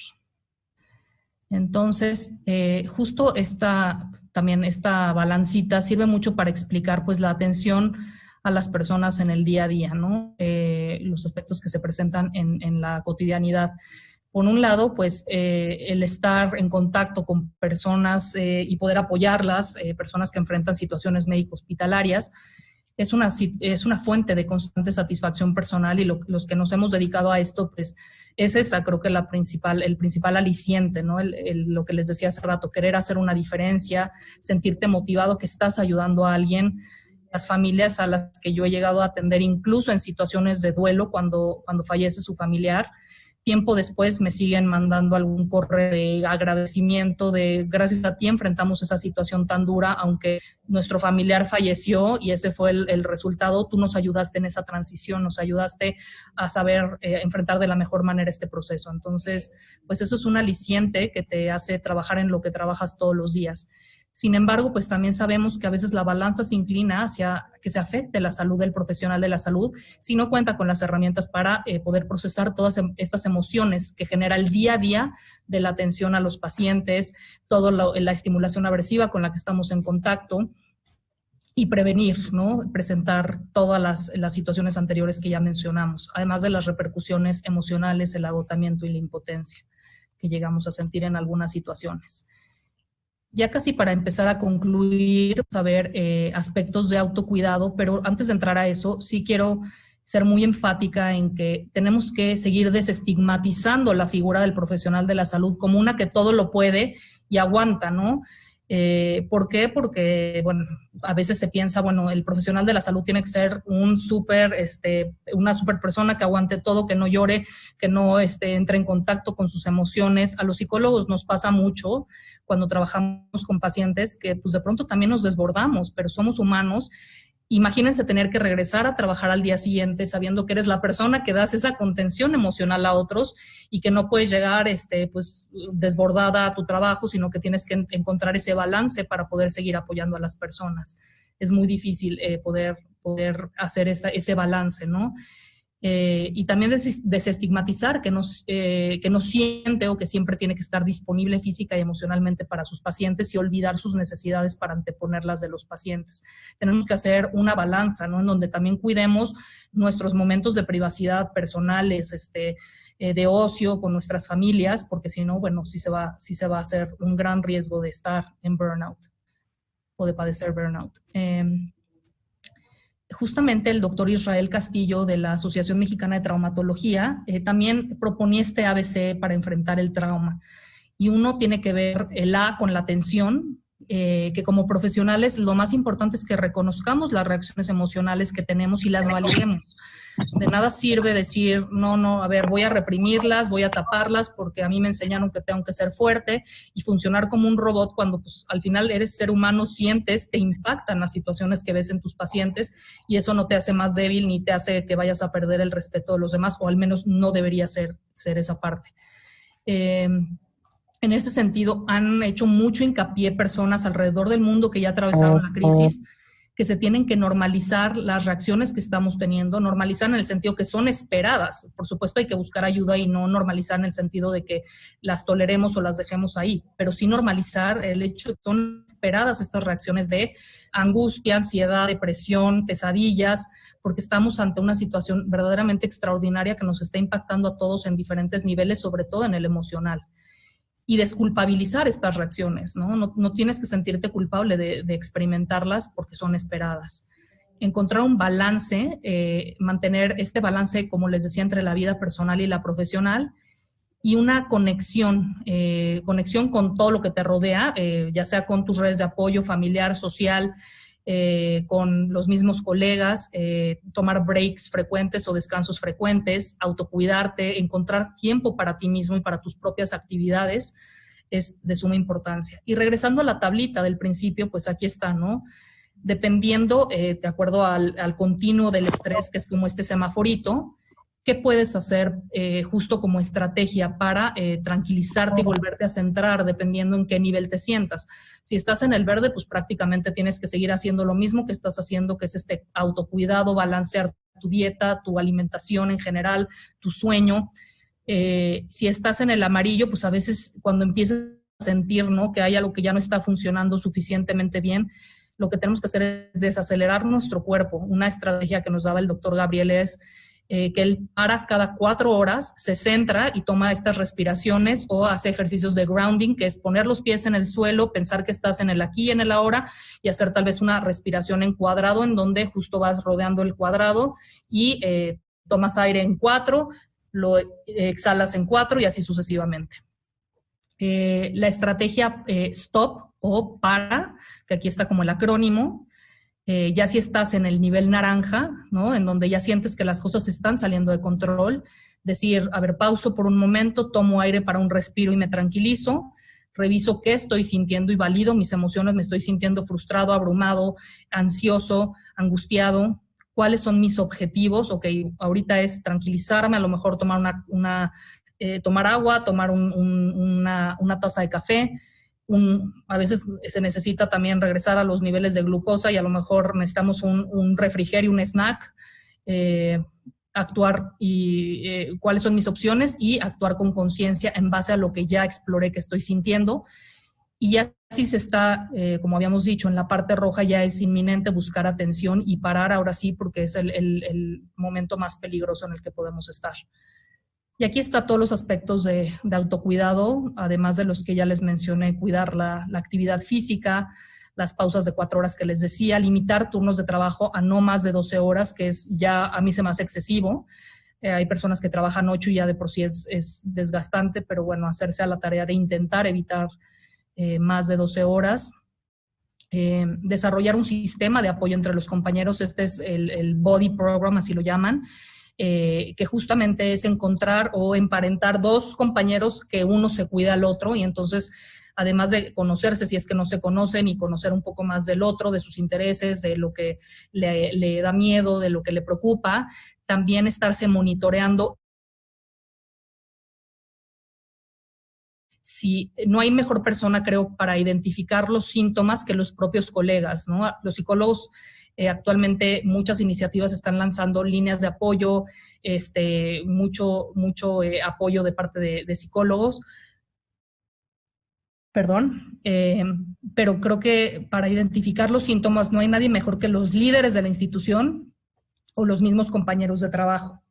Entonces, justo también esta balancita sirve mucho para explicar pues la atención a las personas en el día a día, ¿no? Los aspectos que se presentan en la cotidianidad. Por un lado, pues el estar en contacto con personas y poder apoyarlas, personas que enfrentan situaciones médico-hospitalarias, es una fuente de constante satisfacción personal, y los que nos hemos dedicado a esto, pues es esa, creo que el principal aliciente, ¿no? Lo que les decía hace rato, querer hacer una diferencia, sentirte motivado que estás ayudando a alguien. Las familias a las que yo he llegado a atender, incluso en situaciones de duelo, cuando fallece su familiar, tiempo después me siguen mandando algún correo de agradecimiento, de gracias a ti enfrentamos esa situación tan dura, aunque nuestro familiar falleció y ese fue el resultado, tú nos ayudaste en esa transición, nos ayudaste a saber enfrentar de la mejor manera este proceso. Entonces, pues eso es un aliciente que te hace trabajar en lo que trabajas todos los días. Sin embargo, pues también sabemos que a veces la balanza se inclina hacia que se afecte la salud del profesional de la salud si no cuenta con las herramientas para poder procesar todas estas emociones que genera el día a día de la atención a los pacientes, toda la estimulación aversiva con la que estamos en contacto y prevenir, ¿no? Presentar todas las situaciones anteriores que ya mencionamos, además de las repercusiones emocionales, el agotamiento y la impotencia que llegamos a sentir en algunas situaciones. Ya casi para empezar a concluir, a ver aspectos de autocuidado, pero antes de entrar a eso, sí quiero ser muy enfática en que tenemos que seguir desestigmatizando la figura del profesional de la salud como una que todo lo puede y aguanta, ¿no? ¿Por qué? Porque, bueno, a veces se piensa, bueno, el profesional de la salud tiene que ser una super persona que aguante todo, que no llore, que no entre en contacto con sus emociones. A los psicólogos nos pasa mucho cuando trabajamos con pacientes que pues de pronto también nos desbordamos, pero somos humanos. Imagínense tener que regresar a trabajar al día siguiente sabiendo que eres la persona que das esa contención emocional a otros y que no puedes llegar pues, desbordada a tu trabajo, sino que tienes que encontrar ese balance para poder seguir apoyando a las personas. Es muy difícil poder hacer ese balance, ¿no? Y también desestigmatizar que no siente o que siempre tiene que estar disponible física y emocionalmente para sus pacientes y olvidar sus necesidades para anteponerlas de los pacientes. Tenemos que hacer una balanza, ¿no? En donde también cuidemos nuestros momentos de privacidad personales, de ocio con nuestras familias, porque si no, bueno, sí se va a hacer un gran riesgo de estar en burnout o de padecer burnout. Justamente el doctor Israel Castillo de la Asociación Mexicana de Traumatología también proponía este ABC para enfrentar el trauma. Y uno tiene que ver el A con la atención, que como profesionales lo más importante es que reconozcamos las reacciones emocionales que tenemos y las validemos. De nada sirve decir, no, a ver, voy a reprimirlas, voy a taparlas porque a mí me enseñaron que tengo que ser fuerte y funcionar como un robot cuando pues, al final eres ser humano, sientes, te impactan las situaciones que ves en tus pacientes y eso no te hace más débil ni te hace que vayas a perder el respeto de los demás, o al menos no debería ser esa parte. En ese sentido, han hecho mucho hincapié personas alrededor del mundo que ya atravesaron la crisis, que se tienen que normalizar las reacciones que estamos teniendo, normalizar en el sentido que son esperadas. Por supuesto hay que buscar ayuda y no normalizar en el sentido de que las toleremos o las dejemos ahí, pero sí normalizar el hecho de que son esperadas estas reacciones de angustia, ansiedad, depresión, pesadillas, porque estamos ante una situación verdaderamente extraordinaria que nos está impactando a todos en diferentes niveles, sobre todo en el emocional. Y desculpabilizar estas reacciones, ¿no? No tienes que sentirte culpable de experimentarlas porque son esperadas. Encontrar un balance, mantener este balance, como les decía, entre la vida personal y la profesional, y una conexión con todo lo que te rodea, ya sea con tus redes de apoyo familiar, social, con los mismos colegas, tomar breaks frecuentes o descansos frecuentes, autocuidarte, encontrar tiempo para ti mismo y para tus propias actividades es de suma importancia. Y regresando a la tablita del principio, pues aquí está, ¿no? Dependiendo, de acuerdo al continuo del estrés, que es como este semaforito, ¿qué puedes hacer justo como estrategia para tranquilizarte y volverte a centrar dependiendo en qué nivel te sientas? Si estás en el verde, pues prácticamente tienes que seguir haciendo lo mismo que estás haciendo, que es este autocuidado, balancear tu dieta, tu alimentación en general, tu sueño. Si estás en el amarillo, pues a veces cuando empiezas a sentir, ¿no?, que hay algo que ya no está funcionando suficientemente bien, lo que tenemos que hacer es desacelerar nuestro cuerpo. Una estrategia que nos daba el doctor Gabriel es que él para cada 4 horas, se centra y toma estas respiraciones o hace ejercicios de grounding, que es poner los pies en el suelo, pensar que estás en el aquí y en el ahora y hacer tal vez una respiración en cuadrado en donde justo vas rodeando el cuadrado y tomas aire en 4, lo exhalas en 4 y así sucesivamente. La estrategia STOP o para, que aquí está como el acrónimo, ya si estás en el nivel naranja, ¿no?, en donde ya sientes que las cosas están saliendo de control, decir, a ver, pauso por un momento, tomo aire para un respiro y me tranquilizo, reviso qué estoy sintiendo y valido mis emociones, me estoy sintiendo frustrado, abrumado, ansioso, angustiado, cuáles son mis objetivos. Ok, ahorita es tranquilizarme, a lo mejor tomar tomar agua, tomar una taza de café, a veces se necesita también regresar a los niveles de glucosa y a lo mejor necesitamos un refrigerio, un snack, actuar y cuáles son mis opciones y actuar con conciencia en base a lo que ya exploré que estoy sintiendo. Y ya si se está, como habíamos dicho, en la parte roja ya es inminente buscar atención y parar ahora sí porque es el momento más peligroso en el que podemos estar. Y aquí está todos los aspectos de autocuidado, además de los que ya les mencioné, cuidar la actividad física, las pausas de 4 horas que les decía, limitar turnos de trabajo a no más de 12 horas, que es ya a mí se me hace excesivo. Hay personas que trabajan 8 y ya de por sí es desgastante, pero bueno, hacerse a la tarea de intentar evitar más de 12 horas. Desarrollar un sistema de apoyo entre los compañeros, este es el Body Program, así lo llaman, que justamente es encontrar o emparentar 2 compañeros que uno se cuida al otro y entonces, además de conocerse si es que no se conocen y conocer un poco más del otro, de sus intereses, de lo que le da miedo, de lo que le preocupa, también estarse monitoreando. Si no hay mejor persona, creo, para identificar los síntomas que los propios colegas, ¿no? Los psicólogos actualmente muchas iniciativas están lanzando líneas de apoyo, mucho apoyo de parte de psicólogos. Perdón, pero creo que para identificar los síntomas no hay nadie mejor que los líderes de la institución o los mismos compañeros de trabajo.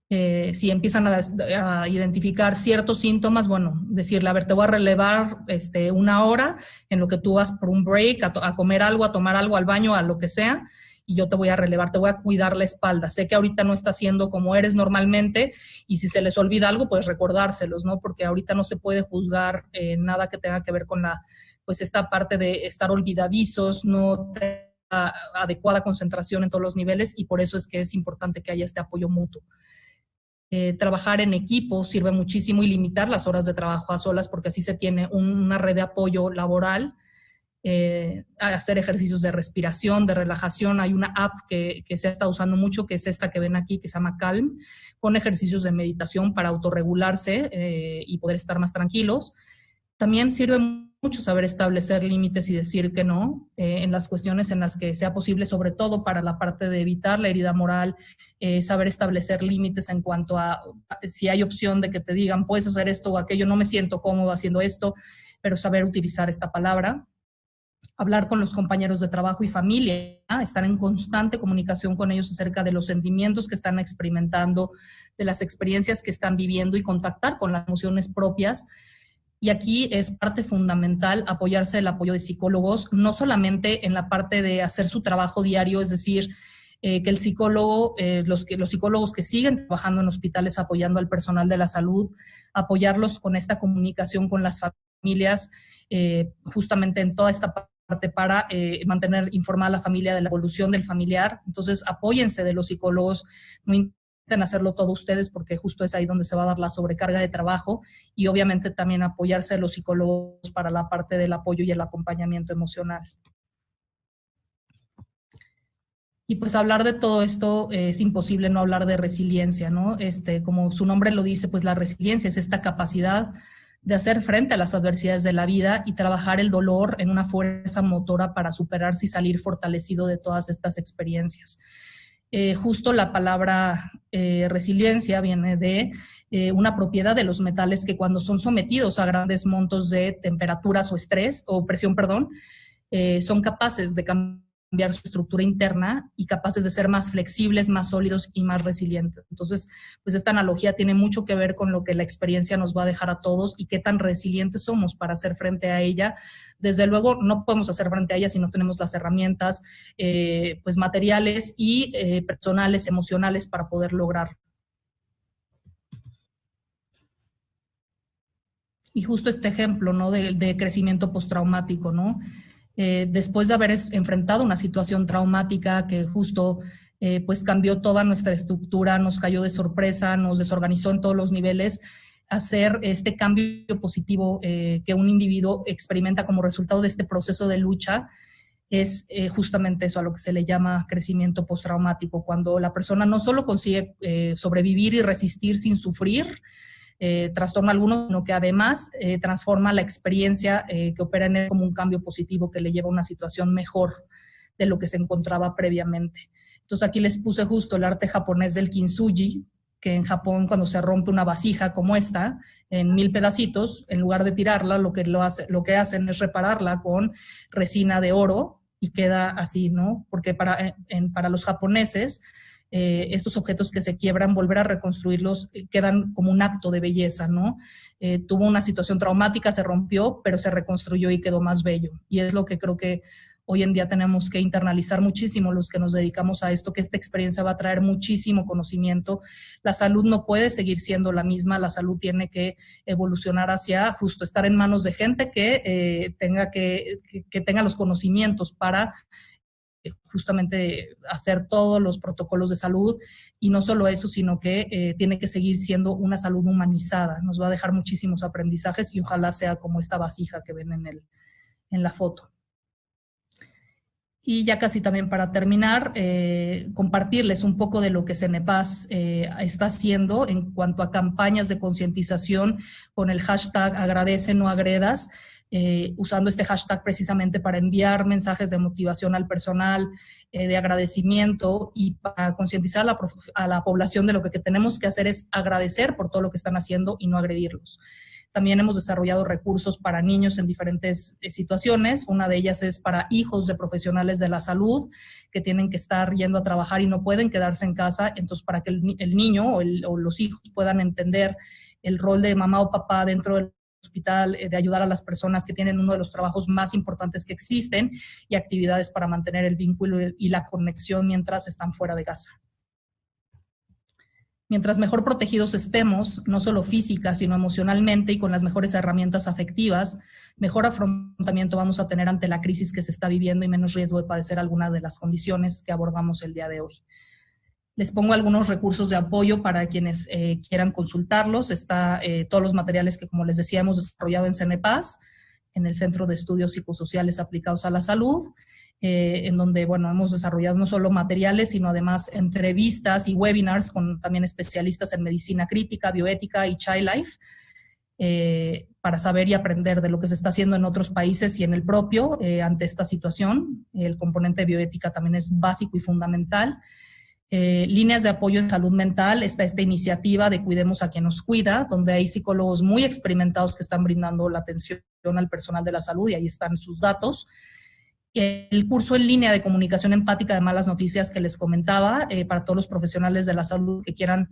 Si empiezan a identificar ciertos síntomas, bueno, decirle, a ver, te voy a relevar 1 hora en lo que tú vas por un break, a comer algo, a tomar algo, al baño, a lo que sea, y yo te voy a relevar, te voy a cuidar la espalda. Sé que ahorita no estás haciendo como eres normalmente, y si se les olvida algo, pues recordárselos, ¿no? Porque ahorita no se puede juzgar nada que tenga que ver con esta parte de estar olvidadizos, no tener adecuada concentración en todos los niveles, y por eso es que es importante que haya este apoyo mutuo. Trabajar en equipo sirve muchísimo y limitar las horas de trabajo a solas porque así se tiene una red de apoyo laboral, hacer ejercicios de respiración, de relajación. Hay una app que se está usando mucho, que es esta que ven aquí, que se llama Calm, con ejercicios de meditación para autorregularse y poder estar más tranquilos. También sirve mucho saber establecer límites y decir que no en las cuestiones en las que sea posible, sobre todo para la parte de evitar la herida moral, saber establecer límites en cuanto a si hay opción de que te digan puedes hacer esto o aquello, no me siento cómodo haciendo esto, pero saber utilizar esta palabra. Hablar con los compañeros de trabajo y familia, estar en constante comunicación con ellos acerca de los sentimientos que están experimentando, de las experiencias que están viviendo y contactar con las emociones propias. Y aquí es parte fundamental apoyarse del apoyo de psicólogos, no solamente en la parte de hacer su trabajo diario, es decir, que el psicólogo, los psicólogos que siguen trabajando en hospitales apoyando al personal de la salud, apoyarlos con esta comunicación con las familias, justamente en toda esta parte para mantener informada a la familia de la evolución del familiar. Entonces, apóyense de los psicólogos, no intenten hacerlo todo ustedes porque justo es ahí donde se va a dar la sobrecarga de trabajo y obviamente también apoyarse de los psicólogos para la parte del apoyo y el acompañamiento emocional. Y pues hablar de todo esto es imposible no hablar de resiliencia, ¿no? Como su nombre lo dice, pues la resiliencia es esta capacidad de hacer frente a las adversidades de la vida y trabajar el dolor en una fuerza motora para superarse y salir fortalecido de todas estas experiencias. Justo la palabra resiliencia viene de una propiedad de los metales que cuando son sometidos a grandes montos de temperaturas o estrés, o presión, perdón, son capaces de cambiar su estructura interna y capaces de ser más flexibles, más sólidos y más resilientes. Entonces, pues esta analogía tiene mucho que ver con lo que la experiencia nos va a dejar a todos y qué tan resilientes somos para hacer frente a ella. Desde luego, no podemos hacer frente a ella si no tenemos las herramientas pues materiales y personales, emocionales para poder lograrlo. Y justo este ejemplo, ¿no? de crecimiento postraumático, ¿no? Después de haber enfrentado una situación traumática que justo pues cambió toda nuestra estructura, nos cayó de sorpresa, nos desorganizó en todos los niveles, hacer este cambio positivo que un individuo experimenta como resultado de este proceso de lucha es justamente eso a lo que se le llama crecimiento postraumático, cuando la persona no solo consigue sobrevivir y resistir sin sufrir, trastorno alguno, sino que además transforma la experiencia que opera en él como un cambio positivo que le lleva a una situación mejor de lo que se encontraba previamente. Entonces aquí les puse justo el arte japonés del kintsugi, que en Japón cuando se rompe una vasija como esta, en 1000 pedacitos, en lugar de tirarla, lo que hacen es repararla con resina de oro y queda así, ¿no? Porque para los japoneses, estos objetos que se quiebran, volver a reconstruirlos quedan como un acto de belleza, ¿no? Tuvo una situación traumática, se rompió, pero se reconstruyó y quedó más bello. Y es lo que creo que hoy en día tenemos que internalizar muchísimo los que nos dedicamos a esto, que esta experiencia va a traer muchísimo conocimiento. La salud no puede seguir siendo la misma, la salud tiene que evolucionar hacia justo estar en manos de gente que tenga los conocimientos para justamente hacer todos los protocolos de salud, y no solo eso, sino que tiene que seguir siendo una salud humanizada. Nos va a dejar muchísimos aprendizajes y ojalá sea como esta vasija que ven en la foto. Y ya casi también para terminar, compartirles un poco de lo que CENEPAS está haciendo en cuanto a campañas de concientización con el hashtag agradece no agredas, usando este hashtag precisamente para enviar mensajes de motivación al personal, de agradecimiento, y para concientizar a la población de lo que tenemos que hacer es agradecer por todo lo que están haciendo y no agredirlos. También hemos desarrollado recursos para niños en diferentes situaciones. Una de ellas es para hijos de profesionales de la salud que tienen que estar yendo a trabajar y no pueden quedarse en casa. Entonces, para que el niño o los hijos puedan entender el rol de mamá o papá dentro del hospital, de ayudar a las personas que tienen uno de los trabajos más importantes que existen, y actividades para mantener el vínculo y la conexión mientras están fuera de casa. Mientras mejor protegidos estemos, no solo física, sino emocionalmente y con las mejores herramientas afectivas, mejor afrontamiento vamos a tener ante la crisis que se está viviendo y menos riesgo de padecer alguna de las condiciones que abordamos el día de hoy. Les pongo algunos recursos de apoyo para quienes quieran consultarlos. Está todos los materiales que, como les decía, hemos desarrollado en CENEPAS, en el Centro de Estudios Psicosociales Aplicados a la Salud, en donde, bueno, hemos desarrollado no solo materiales, sino además entrevistas y webinars con también especialistas en medicina crítica, bioética y child life, para saber y aprender de lo que se está haciendo en otros países y en el propio ante esta situación. El componente de bioética también es básico y fundamental. Líneas de apoyo en salud mental, está esta iniciativa de Cuidemos a quien nos cuida, donde hay psicólogos muy experimentados que están brindando la atención al personal de la salud, y ahí están sus datos. El curso en línea de comunicación empática de malas noticias que les comentaba, para todos los profesionales de la salud que quieran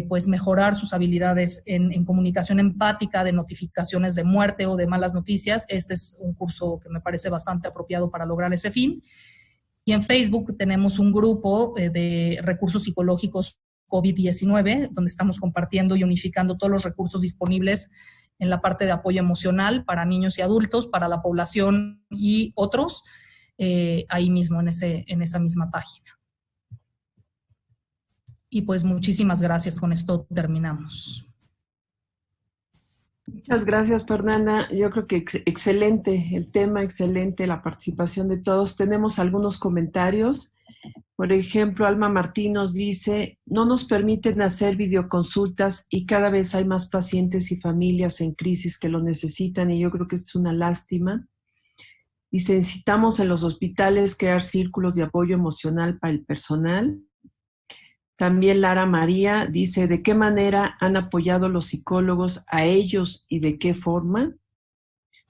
pues mejorar sus habilidades en comunicación empática de notificaciones de muerte o de malas noticias. Este es un curso que me parece bastante apropiado para lograr ese fin. Y en Facebook tenemos un grupo de recursos psicológicos COVID-19, donde estamos compartiendo y unificando todos los recursos disponibles en la parte de apoyo emocional para niños y adultos, para la población y otros, ahí mismo en esa misma página. Y pues muchísimas gracias, con esto terminamos. Muchas gracias, Fernanda. Yo creo que excelente el tema, excelente la participación de todos. Tenemos algunos comentarios. Por ejemplo, Alma Martín nos dice, no nos permiten hacer videoconsultas y cada vez hay más pacientes y familias en crisis que lo necesitan, y yo creo que esto es una lástima. Dice, necesitamos en los hospitales crear círculos de apoyo emocional para el personal. También Lara María dice, ¿de qué manera han apoyado los psicólogos a ellos y de qué forma?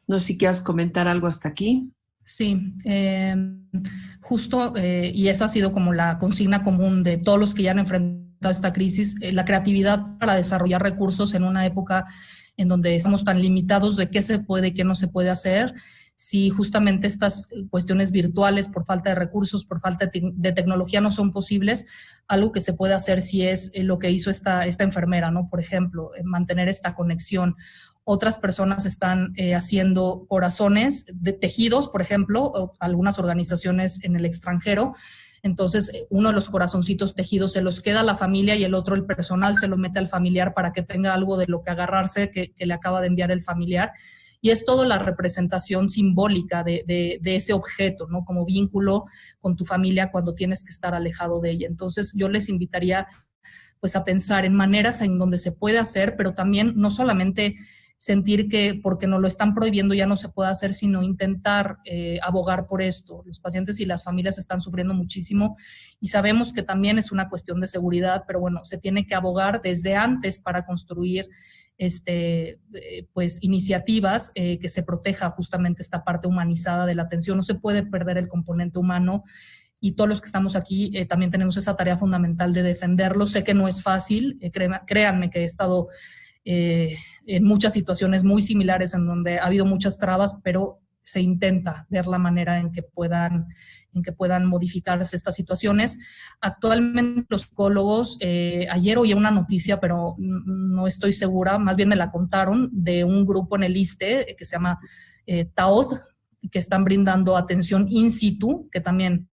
No sé si quieras comentar algo hasta aquí. Sí, justo, y esa ha sido como la consigna común de todos los que ya han enfrentado esta crisis, la creatividad para desarrollar recursos en una época en donde estamos tan limitados de qué se puede y qué no se puede hacer. Si justamente estas cuestiones virtuales, por falta de recursos, por falta de tecnología, no son posibles, algo que se puede hacer sí es lo que hizo esta enfermera, ¿no? Por ejemplo, mantener esta conexión. Otras personas están haciendo corazones de tejidos, por ejemplo, algunas organizaciones en el extranjero. Entonces, uno de los corazoncitos tejidos se los queda a la familia y el otro, el personal, se lo mete al familiar para que tenga algo de lo que agarrarse que le acaba de enviar el familiar. Y es toda la representación simbólica de ese objeto, ¿no? Como vínculo con tu familia cuando tienes que estar alejado de ella. Entonces, yo les invitaría pues a pensar en maneras en donde se puede hacer, pero también no solamente sentir que porque nos lo están prohibiendo ya no se puede hacer, sino intentar abogar por esto. Los pacientes y las familias están sufriendo muchísimo y sabemos que también es una cuestión de seguridad, pero bueno, se tiene que abogar desde antes para construir pues iniciativas que se proteja justamente esta parte humanizada de la atención. No se puede perder el componente humano y todos los que estamos aquí también tenemos esa tarea fundamental de defenderlo. Sé que no es fácil, créanme que he estado en muchas situaciones muy similares en donde ha habido muchas trabas, pero se intenta ver la manera en que puedan modificarse estas situaciones. Actualmente los psicólogos, ayer oí una noticia, pero no estoy segura, más bien me la contaron, de un grupo en el ISSSTE que se llama TAOD, que están brindando atención in situ, que también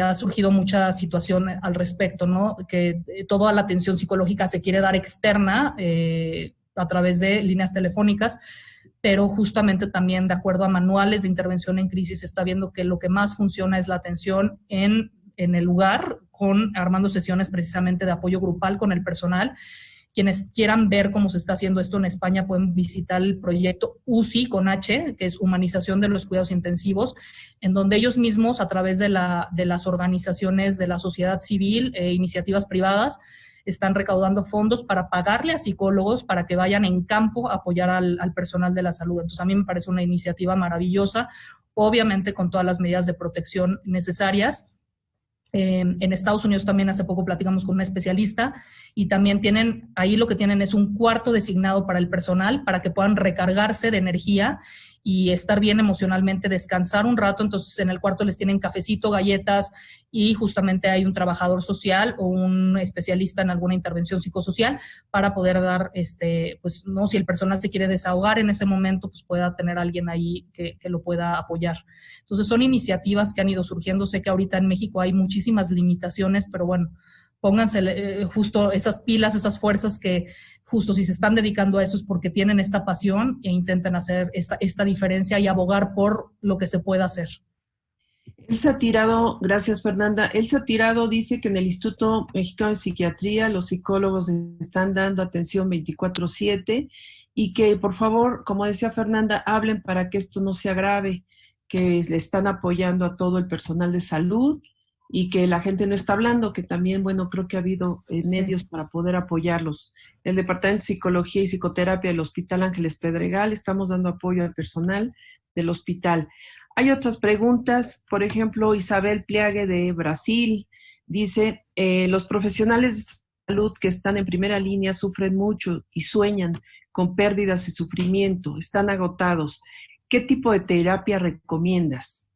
ha surgido mucha situación al respecto, ¿no? Que toda la atención psicológica se quiere dar externa a través de líneas telefónicas, pero justamente también de acuerdo a manuales de intervención en crisis se está viendo que lo que más funciona es la atención en el lugar, armando sesiones precisamente de apoyo grupal con el personal. Quienes quieran ver cómo se está haciendo esto en España pueden visitar el proyecto UCI con H, que es Humanización de los Cuidados Intensivos, en donde ellos mismos, a través de las organizaciones de la sociedad civil e iniciativas privadas, están recaudando fondos para pagarle a psicólogos para que vayan en campo a apoyar al personal de la salud. Entonces, a mí me parece una iniciativa maravillosa, obviamente con todas las medidas de protección necesarias. En Estados Unidos también hace poco platicamos con un especialista y también tienen, ahí lo que tienen es un cuarto designado para el personal para que puedan recargarse de energía y estar bien emocionalmente, descansar un rato. Entonces en el cuarto les tienen cafecito, galletas y justamente hay un trabajador social o un especialista en alguna intervención psicosocial para poder dar, pues no, si el personal se quiere desahogar en ese momento, pues pueda tener alguien ahí que lo pueda apoyar. Entonces son iniciativas que han ido surgiendo. Sé que ahorita en México hay muchísimas limitaciones, pero bueno, pónganse justo esas pilas, esas fuerzas que justo si se están dedicando a eso es porque tienen esta pasión e intentan hacer esta diferencia y abogar por lo que se pueda hacer. Elsa Tirado, gracias Fernanda. Elsa Tirado dice que en el Instituto Mexicano de Psiquiatría los psicólogos están dando atención 24/7 y que por favor, como decía Fernanda, hablen para que esto no se agrave, que le están apoyando a todo el personal de salud y que la gente no está hablando, que también, bueno, creo que ha habido medios para poder apoyarlos. El Departamento de Psicología y Psicoterapia del Hospital Ángeles Pedregal estamos dando apoyo al personal del hospital. Hay otras preguntas, por ejemplo, Isabel Pliague de Brasil dice, los profesionales de salud que están en primera línea sufren mucho y sueñan con pérdidas y sufrimiento, están agotados. ¿Qué tipo de terapia recomiendas?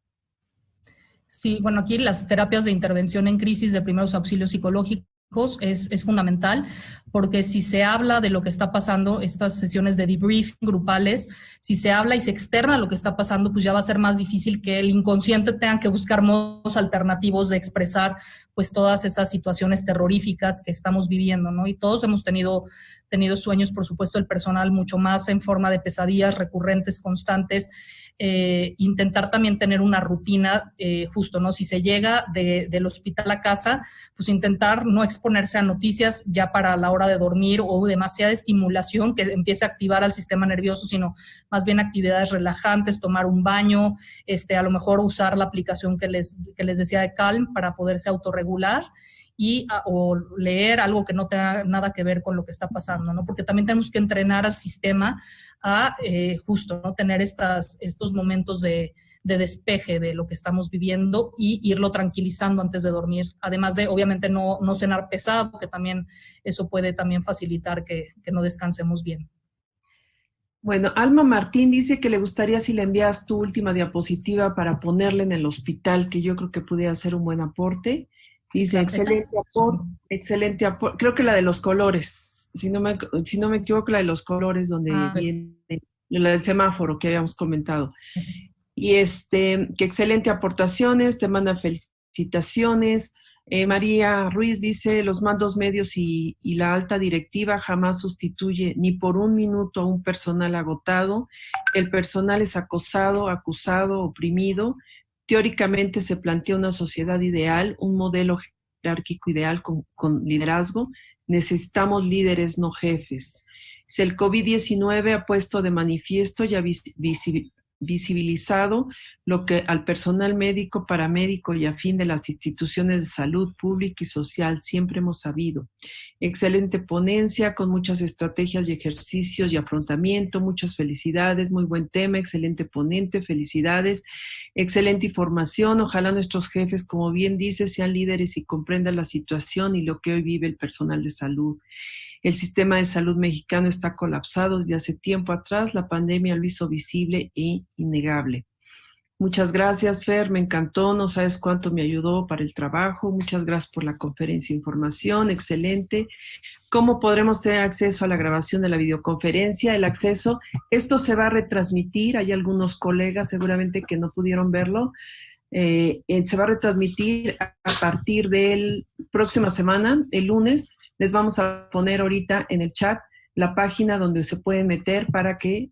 Sí, bueno, aquí las terapias de intervención en crisis de primeros auxilios psicológicos es fundamental, porque si se habla de lo que está pasando, estas sesiones de debriefing grupales, si se habla y se externa lo que está pasando, pues ya va a ser más difícil que el inconsciente tenga que buscar modos alternativos de expresar pues todas esas situaciones terroríficas que estamos viviendo, ¿no? Y todos hemos tenido sueños, por supuesto, el personal mucho más en forma de pesadillas recurrentes, constantes. Intentar también tener una rutina justo, ¿no? Si se llega del hospital a casa, pues intentar no exponerse a noticias ya para la hora de dormir o demasiada estimulación que empiece a activar al sistema nervioso, sino más bien actividades relajantes, tomar un baño, a lo mejor usar la aplicación que les decía de Calm para poderse autorregular o leer algo que no tenga nada que ver con lo que está pasando, ¿no? Porque también tenemos que entrenar al sistema a justo, ¿no? Tener estos momentos de despeje de lo que estamos viviendo y irlo tranquilizando antes de dormir. Además de, obviamente, no cenar pesado, que también eso puede también facilitar que no descansemos bien. Bueno, Alma Martín dice que le gustaría si le envías tu última diapositiva para ponerla en el hospital, que yo creo que pudiera ser un buen aporte. Dice, excelente aporte. Creo que la de los colores, si no me equivoco, la de los colores donde viene la del semáforo que habíamos comentado. Y que excelente aportaciones, te manda felicitaciones. María Ruiz dice, los mandos medios y la alta directiva jamás sustituye ni por un minuto a un personal agotado. El personal es acosado, acusado, oprimido. Teóricamente se plantea una sociedad ideal, un modelo jerárquico ideal con liderazgo, Necesitamos líderes, no jefes. El COVID-19 ha puesto de manifiesto y ha visibilizado lo que al personal médico, paramédico y afín de las instituciones de salud pública y social siempre hemos sabido. Excelente ponencia con muchas estrategias y ejercicios y afrontamiento. Muchas felicidades, muy buen tema, excelente ponente, felicidades, excelente información. Ojalá nuestros jefes, como bien dice, sean líderes y comprendan la situación y lo que hoy vive el personal de salud. El sistema de salud mexicano está colapsado desde hace tiempo atrás. La pandemia lo hizo visible e innegable. Muchas gracias, Fer. Me encantó. No sabes cuánto me ayudó para el trabajo. Muchas gracias por la conferencia e información. Excelente. ¿Cómo podremos tener acceso a la grabación de la videoconferencia? El acceso, esto se va a retransmitir. Hay algunos colegas seguramente que no pudieron verlo. Se va a retransmitir a partir de la próxima semana, el lunes. Les vamos a poner ahorita en el chat la página donde se pueden meter para que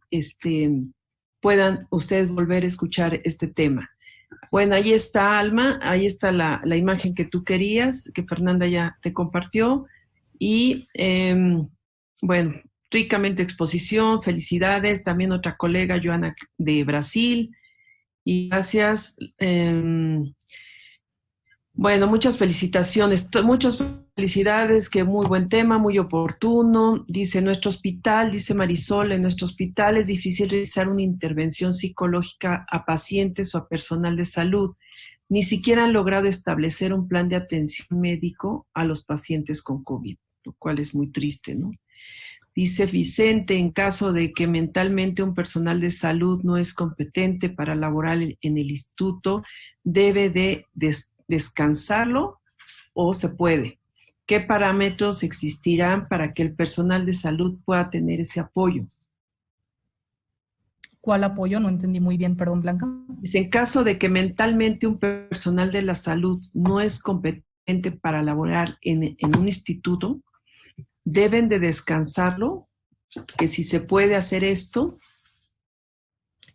puedan ustedes volver a escuchar este tema. Bueno, ahí está, Alma, ahí está la imagen que tú querías, que Fernanda ya te compartió. Y bueno, ricamente exposición, felicidades. También otra colega, Joana, de Brasil. Y gracias. Bueno, muchas felicitaciones, muchas felicidades, que muy buen tema, muy oportuno. Dice, nuestro hospital, dice Marisol, en nuestro hospital es difícil realizar una intervención psicológica a pacientes o a personal de salud. Ni siquiera han logrado establecer un plan de atención médico a los pacientes con COVID, lo cual es muy triste, ¿no? Dice Vicente, en caso de que mentalmente un personal de salud no es competente para laborar en el instituto, debe de descansarlo o se puede. ¿Qué parámetros existirán para que el personal de salud pueda tener ese apoyo? ¿Cuál apoyo? No entendí muy bien, perdón, Blanca. Dice, en caso de que mentalmente un personal de la salud no es competente para laborar en un instituto, deben de descansarlo, que si se puede hacer esto.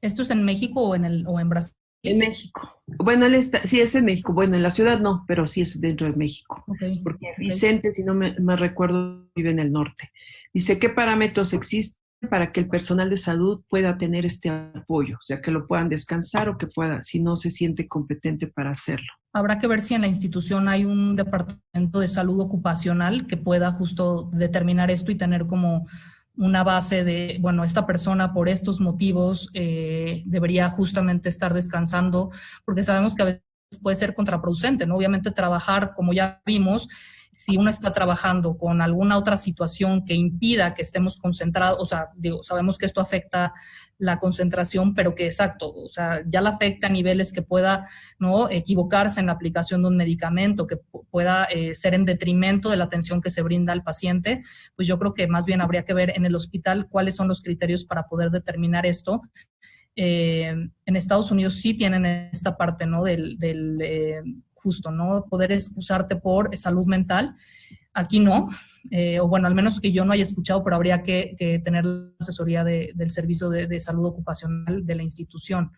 ¿Esto es en México o en Brasil? En México. Bueno, sí es en México. Bueno, en la ciudad no, pero sí es dentro de México. Okay. Porque Vicente, si no me recuerdo, vive en el norte. Dice, ¿qué parámetros existen para que el personal de salud pueda tener este apoyo? O sea, que lo puedan descansar o que pueda, si no se siente competente para hacerlo. Habrá que ver si en la institución hay un departamento de salud ocupacional que pueda justo determinar esto y tener como una base de, bueno, esta persona por estos motivos debería justamente estar descansando, porque sabemos que a veces puede ser contraproducente, ¿no? Obviamente trabajar, como ya vimos, si uno está trabajando con alguna otra situación que impida que estemos concentrados, o sea, digo, sabemos que esto afecta la concentración, pero que exacto, o sea, ya la afecta a niveles que pueda, ¿no?, equivocarse en la aplicación de un medicamento, que pueda ser en detrimento de la atención que se brinda al paciente, pues yo creo que más bien habría que ver en el hospital cuáles son los criterios para poder determinar esto. En Estados Unidos sí tienen esta parte, ¿no?, justo, ¿no?, poder excusarte por salud mental. Aquí no, o bueno, al menos que yo no haya escuchado, pero habría que tener la asesoría del Servicio de Salud Ocupacional de la institución.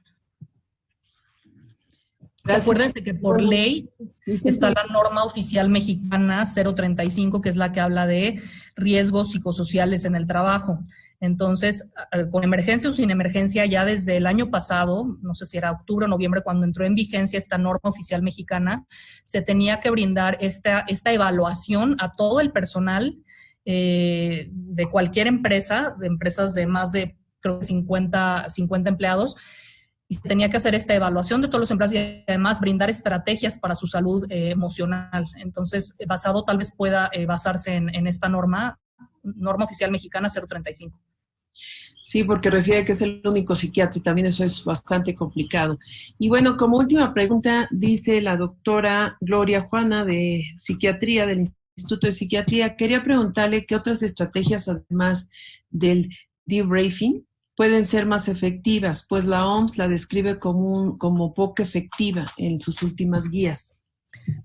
Acuérdense que por ley está la norma oficial mexicana 035, que es la que habla de riesgos psicosociales en el trabajo. Entonces, con emergencia o sin emergencia, ya desde el año pasado, no sé si era octubre o noviembre, cuando entró en vigencia esta norma oficial mexicana, se tenía que brindar esta evaluación a todo el personal de cualquier empresa, de empresas de más de, creo que 50 empleados, y se tenía que hacer esta evaluación de todos los empleados y además brindar estrategias para su salud emocional. Entonces, basado tal vez pueda basarse en esta norma oficial mexicana 035. Sí, porque refiere que es el único psiquiatra y también eso es bastante complicado. Y bueno, como última pregunta, dice la doctora Gloria Juana de Psiquiatría, del Instituto de Psiquiatría, quería preguntarle qué otras estrategias, además del debriefing, pueden ser más efectivas, pues la OMS la describe como poco efectiva en sus últimas guías.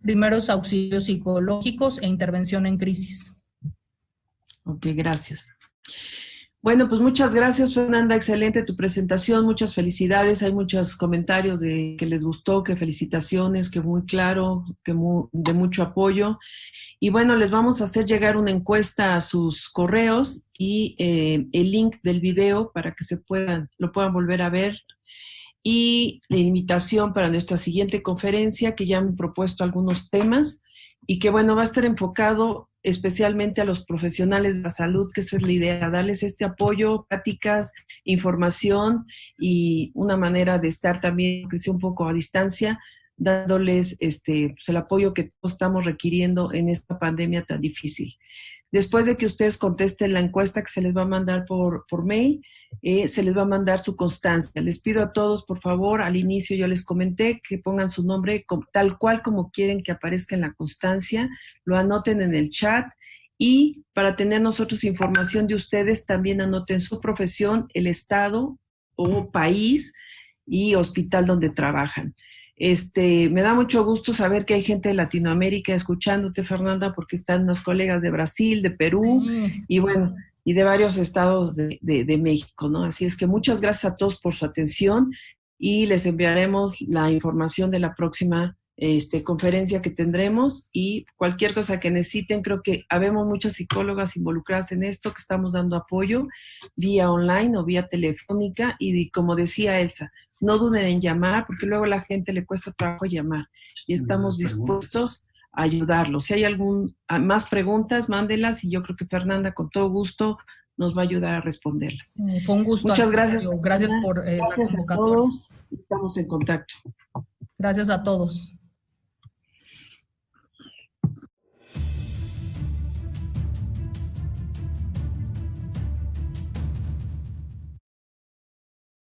Primeros auxilios psicológicos e intervención en crisis. Ok, gracias. Bueno, pues muchas gracias, Fernanda. Excelente tu presentación. Muchas felicidades. Hay muchos comentarios de que les gustó, que felicitaciones, que muy claro, de mucho apoyo. Y bueno, les vamos a hacer llegar una encuesta a sus correos y el link del video para que lo puedan volver a ver. Y la invitación para nuestra siguiente conferencia, que ya han propuesto algunos temas y que bueno, va a estar enfocado especialmente a los profesionales de la salud, que esa es la idea, darles este apoyo, pláticas, información y una manera de estar también, que sea un poco a distancia, dándoles pues el apoyo que todos estamos requiriendo en esta pandemia tan difícil. Después de que ustedes contesten la encuesta que se les va a mandar por mail, se les va a mandar su constancia. Les pido a todos, por favor, al inicio yo les comenté que pongan su nombre tal cual como quieren que aparezca en la constancia, lo anoten en el chat y para tener nosotros información de ustedes, también anoten su profesión, el estado o país y hospital donde trabajan. Me da mucho gusto saber que hay gente de Latinoamérica escuchándote, Fernanda, porque están unos colegas de Brasil, de Perú, y bueno, y de varios estados de México, ¿no? Así es que muchas gracias a todos por su atención y les enviaremos la información de la próxima conferencia que tendremos y cualquier cosa que necesiten. Creo que habemos muchas psicólogas involucradas en esto, que estamos dando apoyo vía online o vía telefónica y como decía Elsa, no duden en llamar porque luego a la gente le cuesta trabajo llamar y estamos dispuestos a ayudarlos. Si hay más preguntas, mándelas y yo creo que Fernanda con todo gusto nos va a ayudar a responderlas. Fue un gusto. Muchas gracias. Gracias por gracias la a convocatoria. todos. Estamos en contacto. Gracias a todos.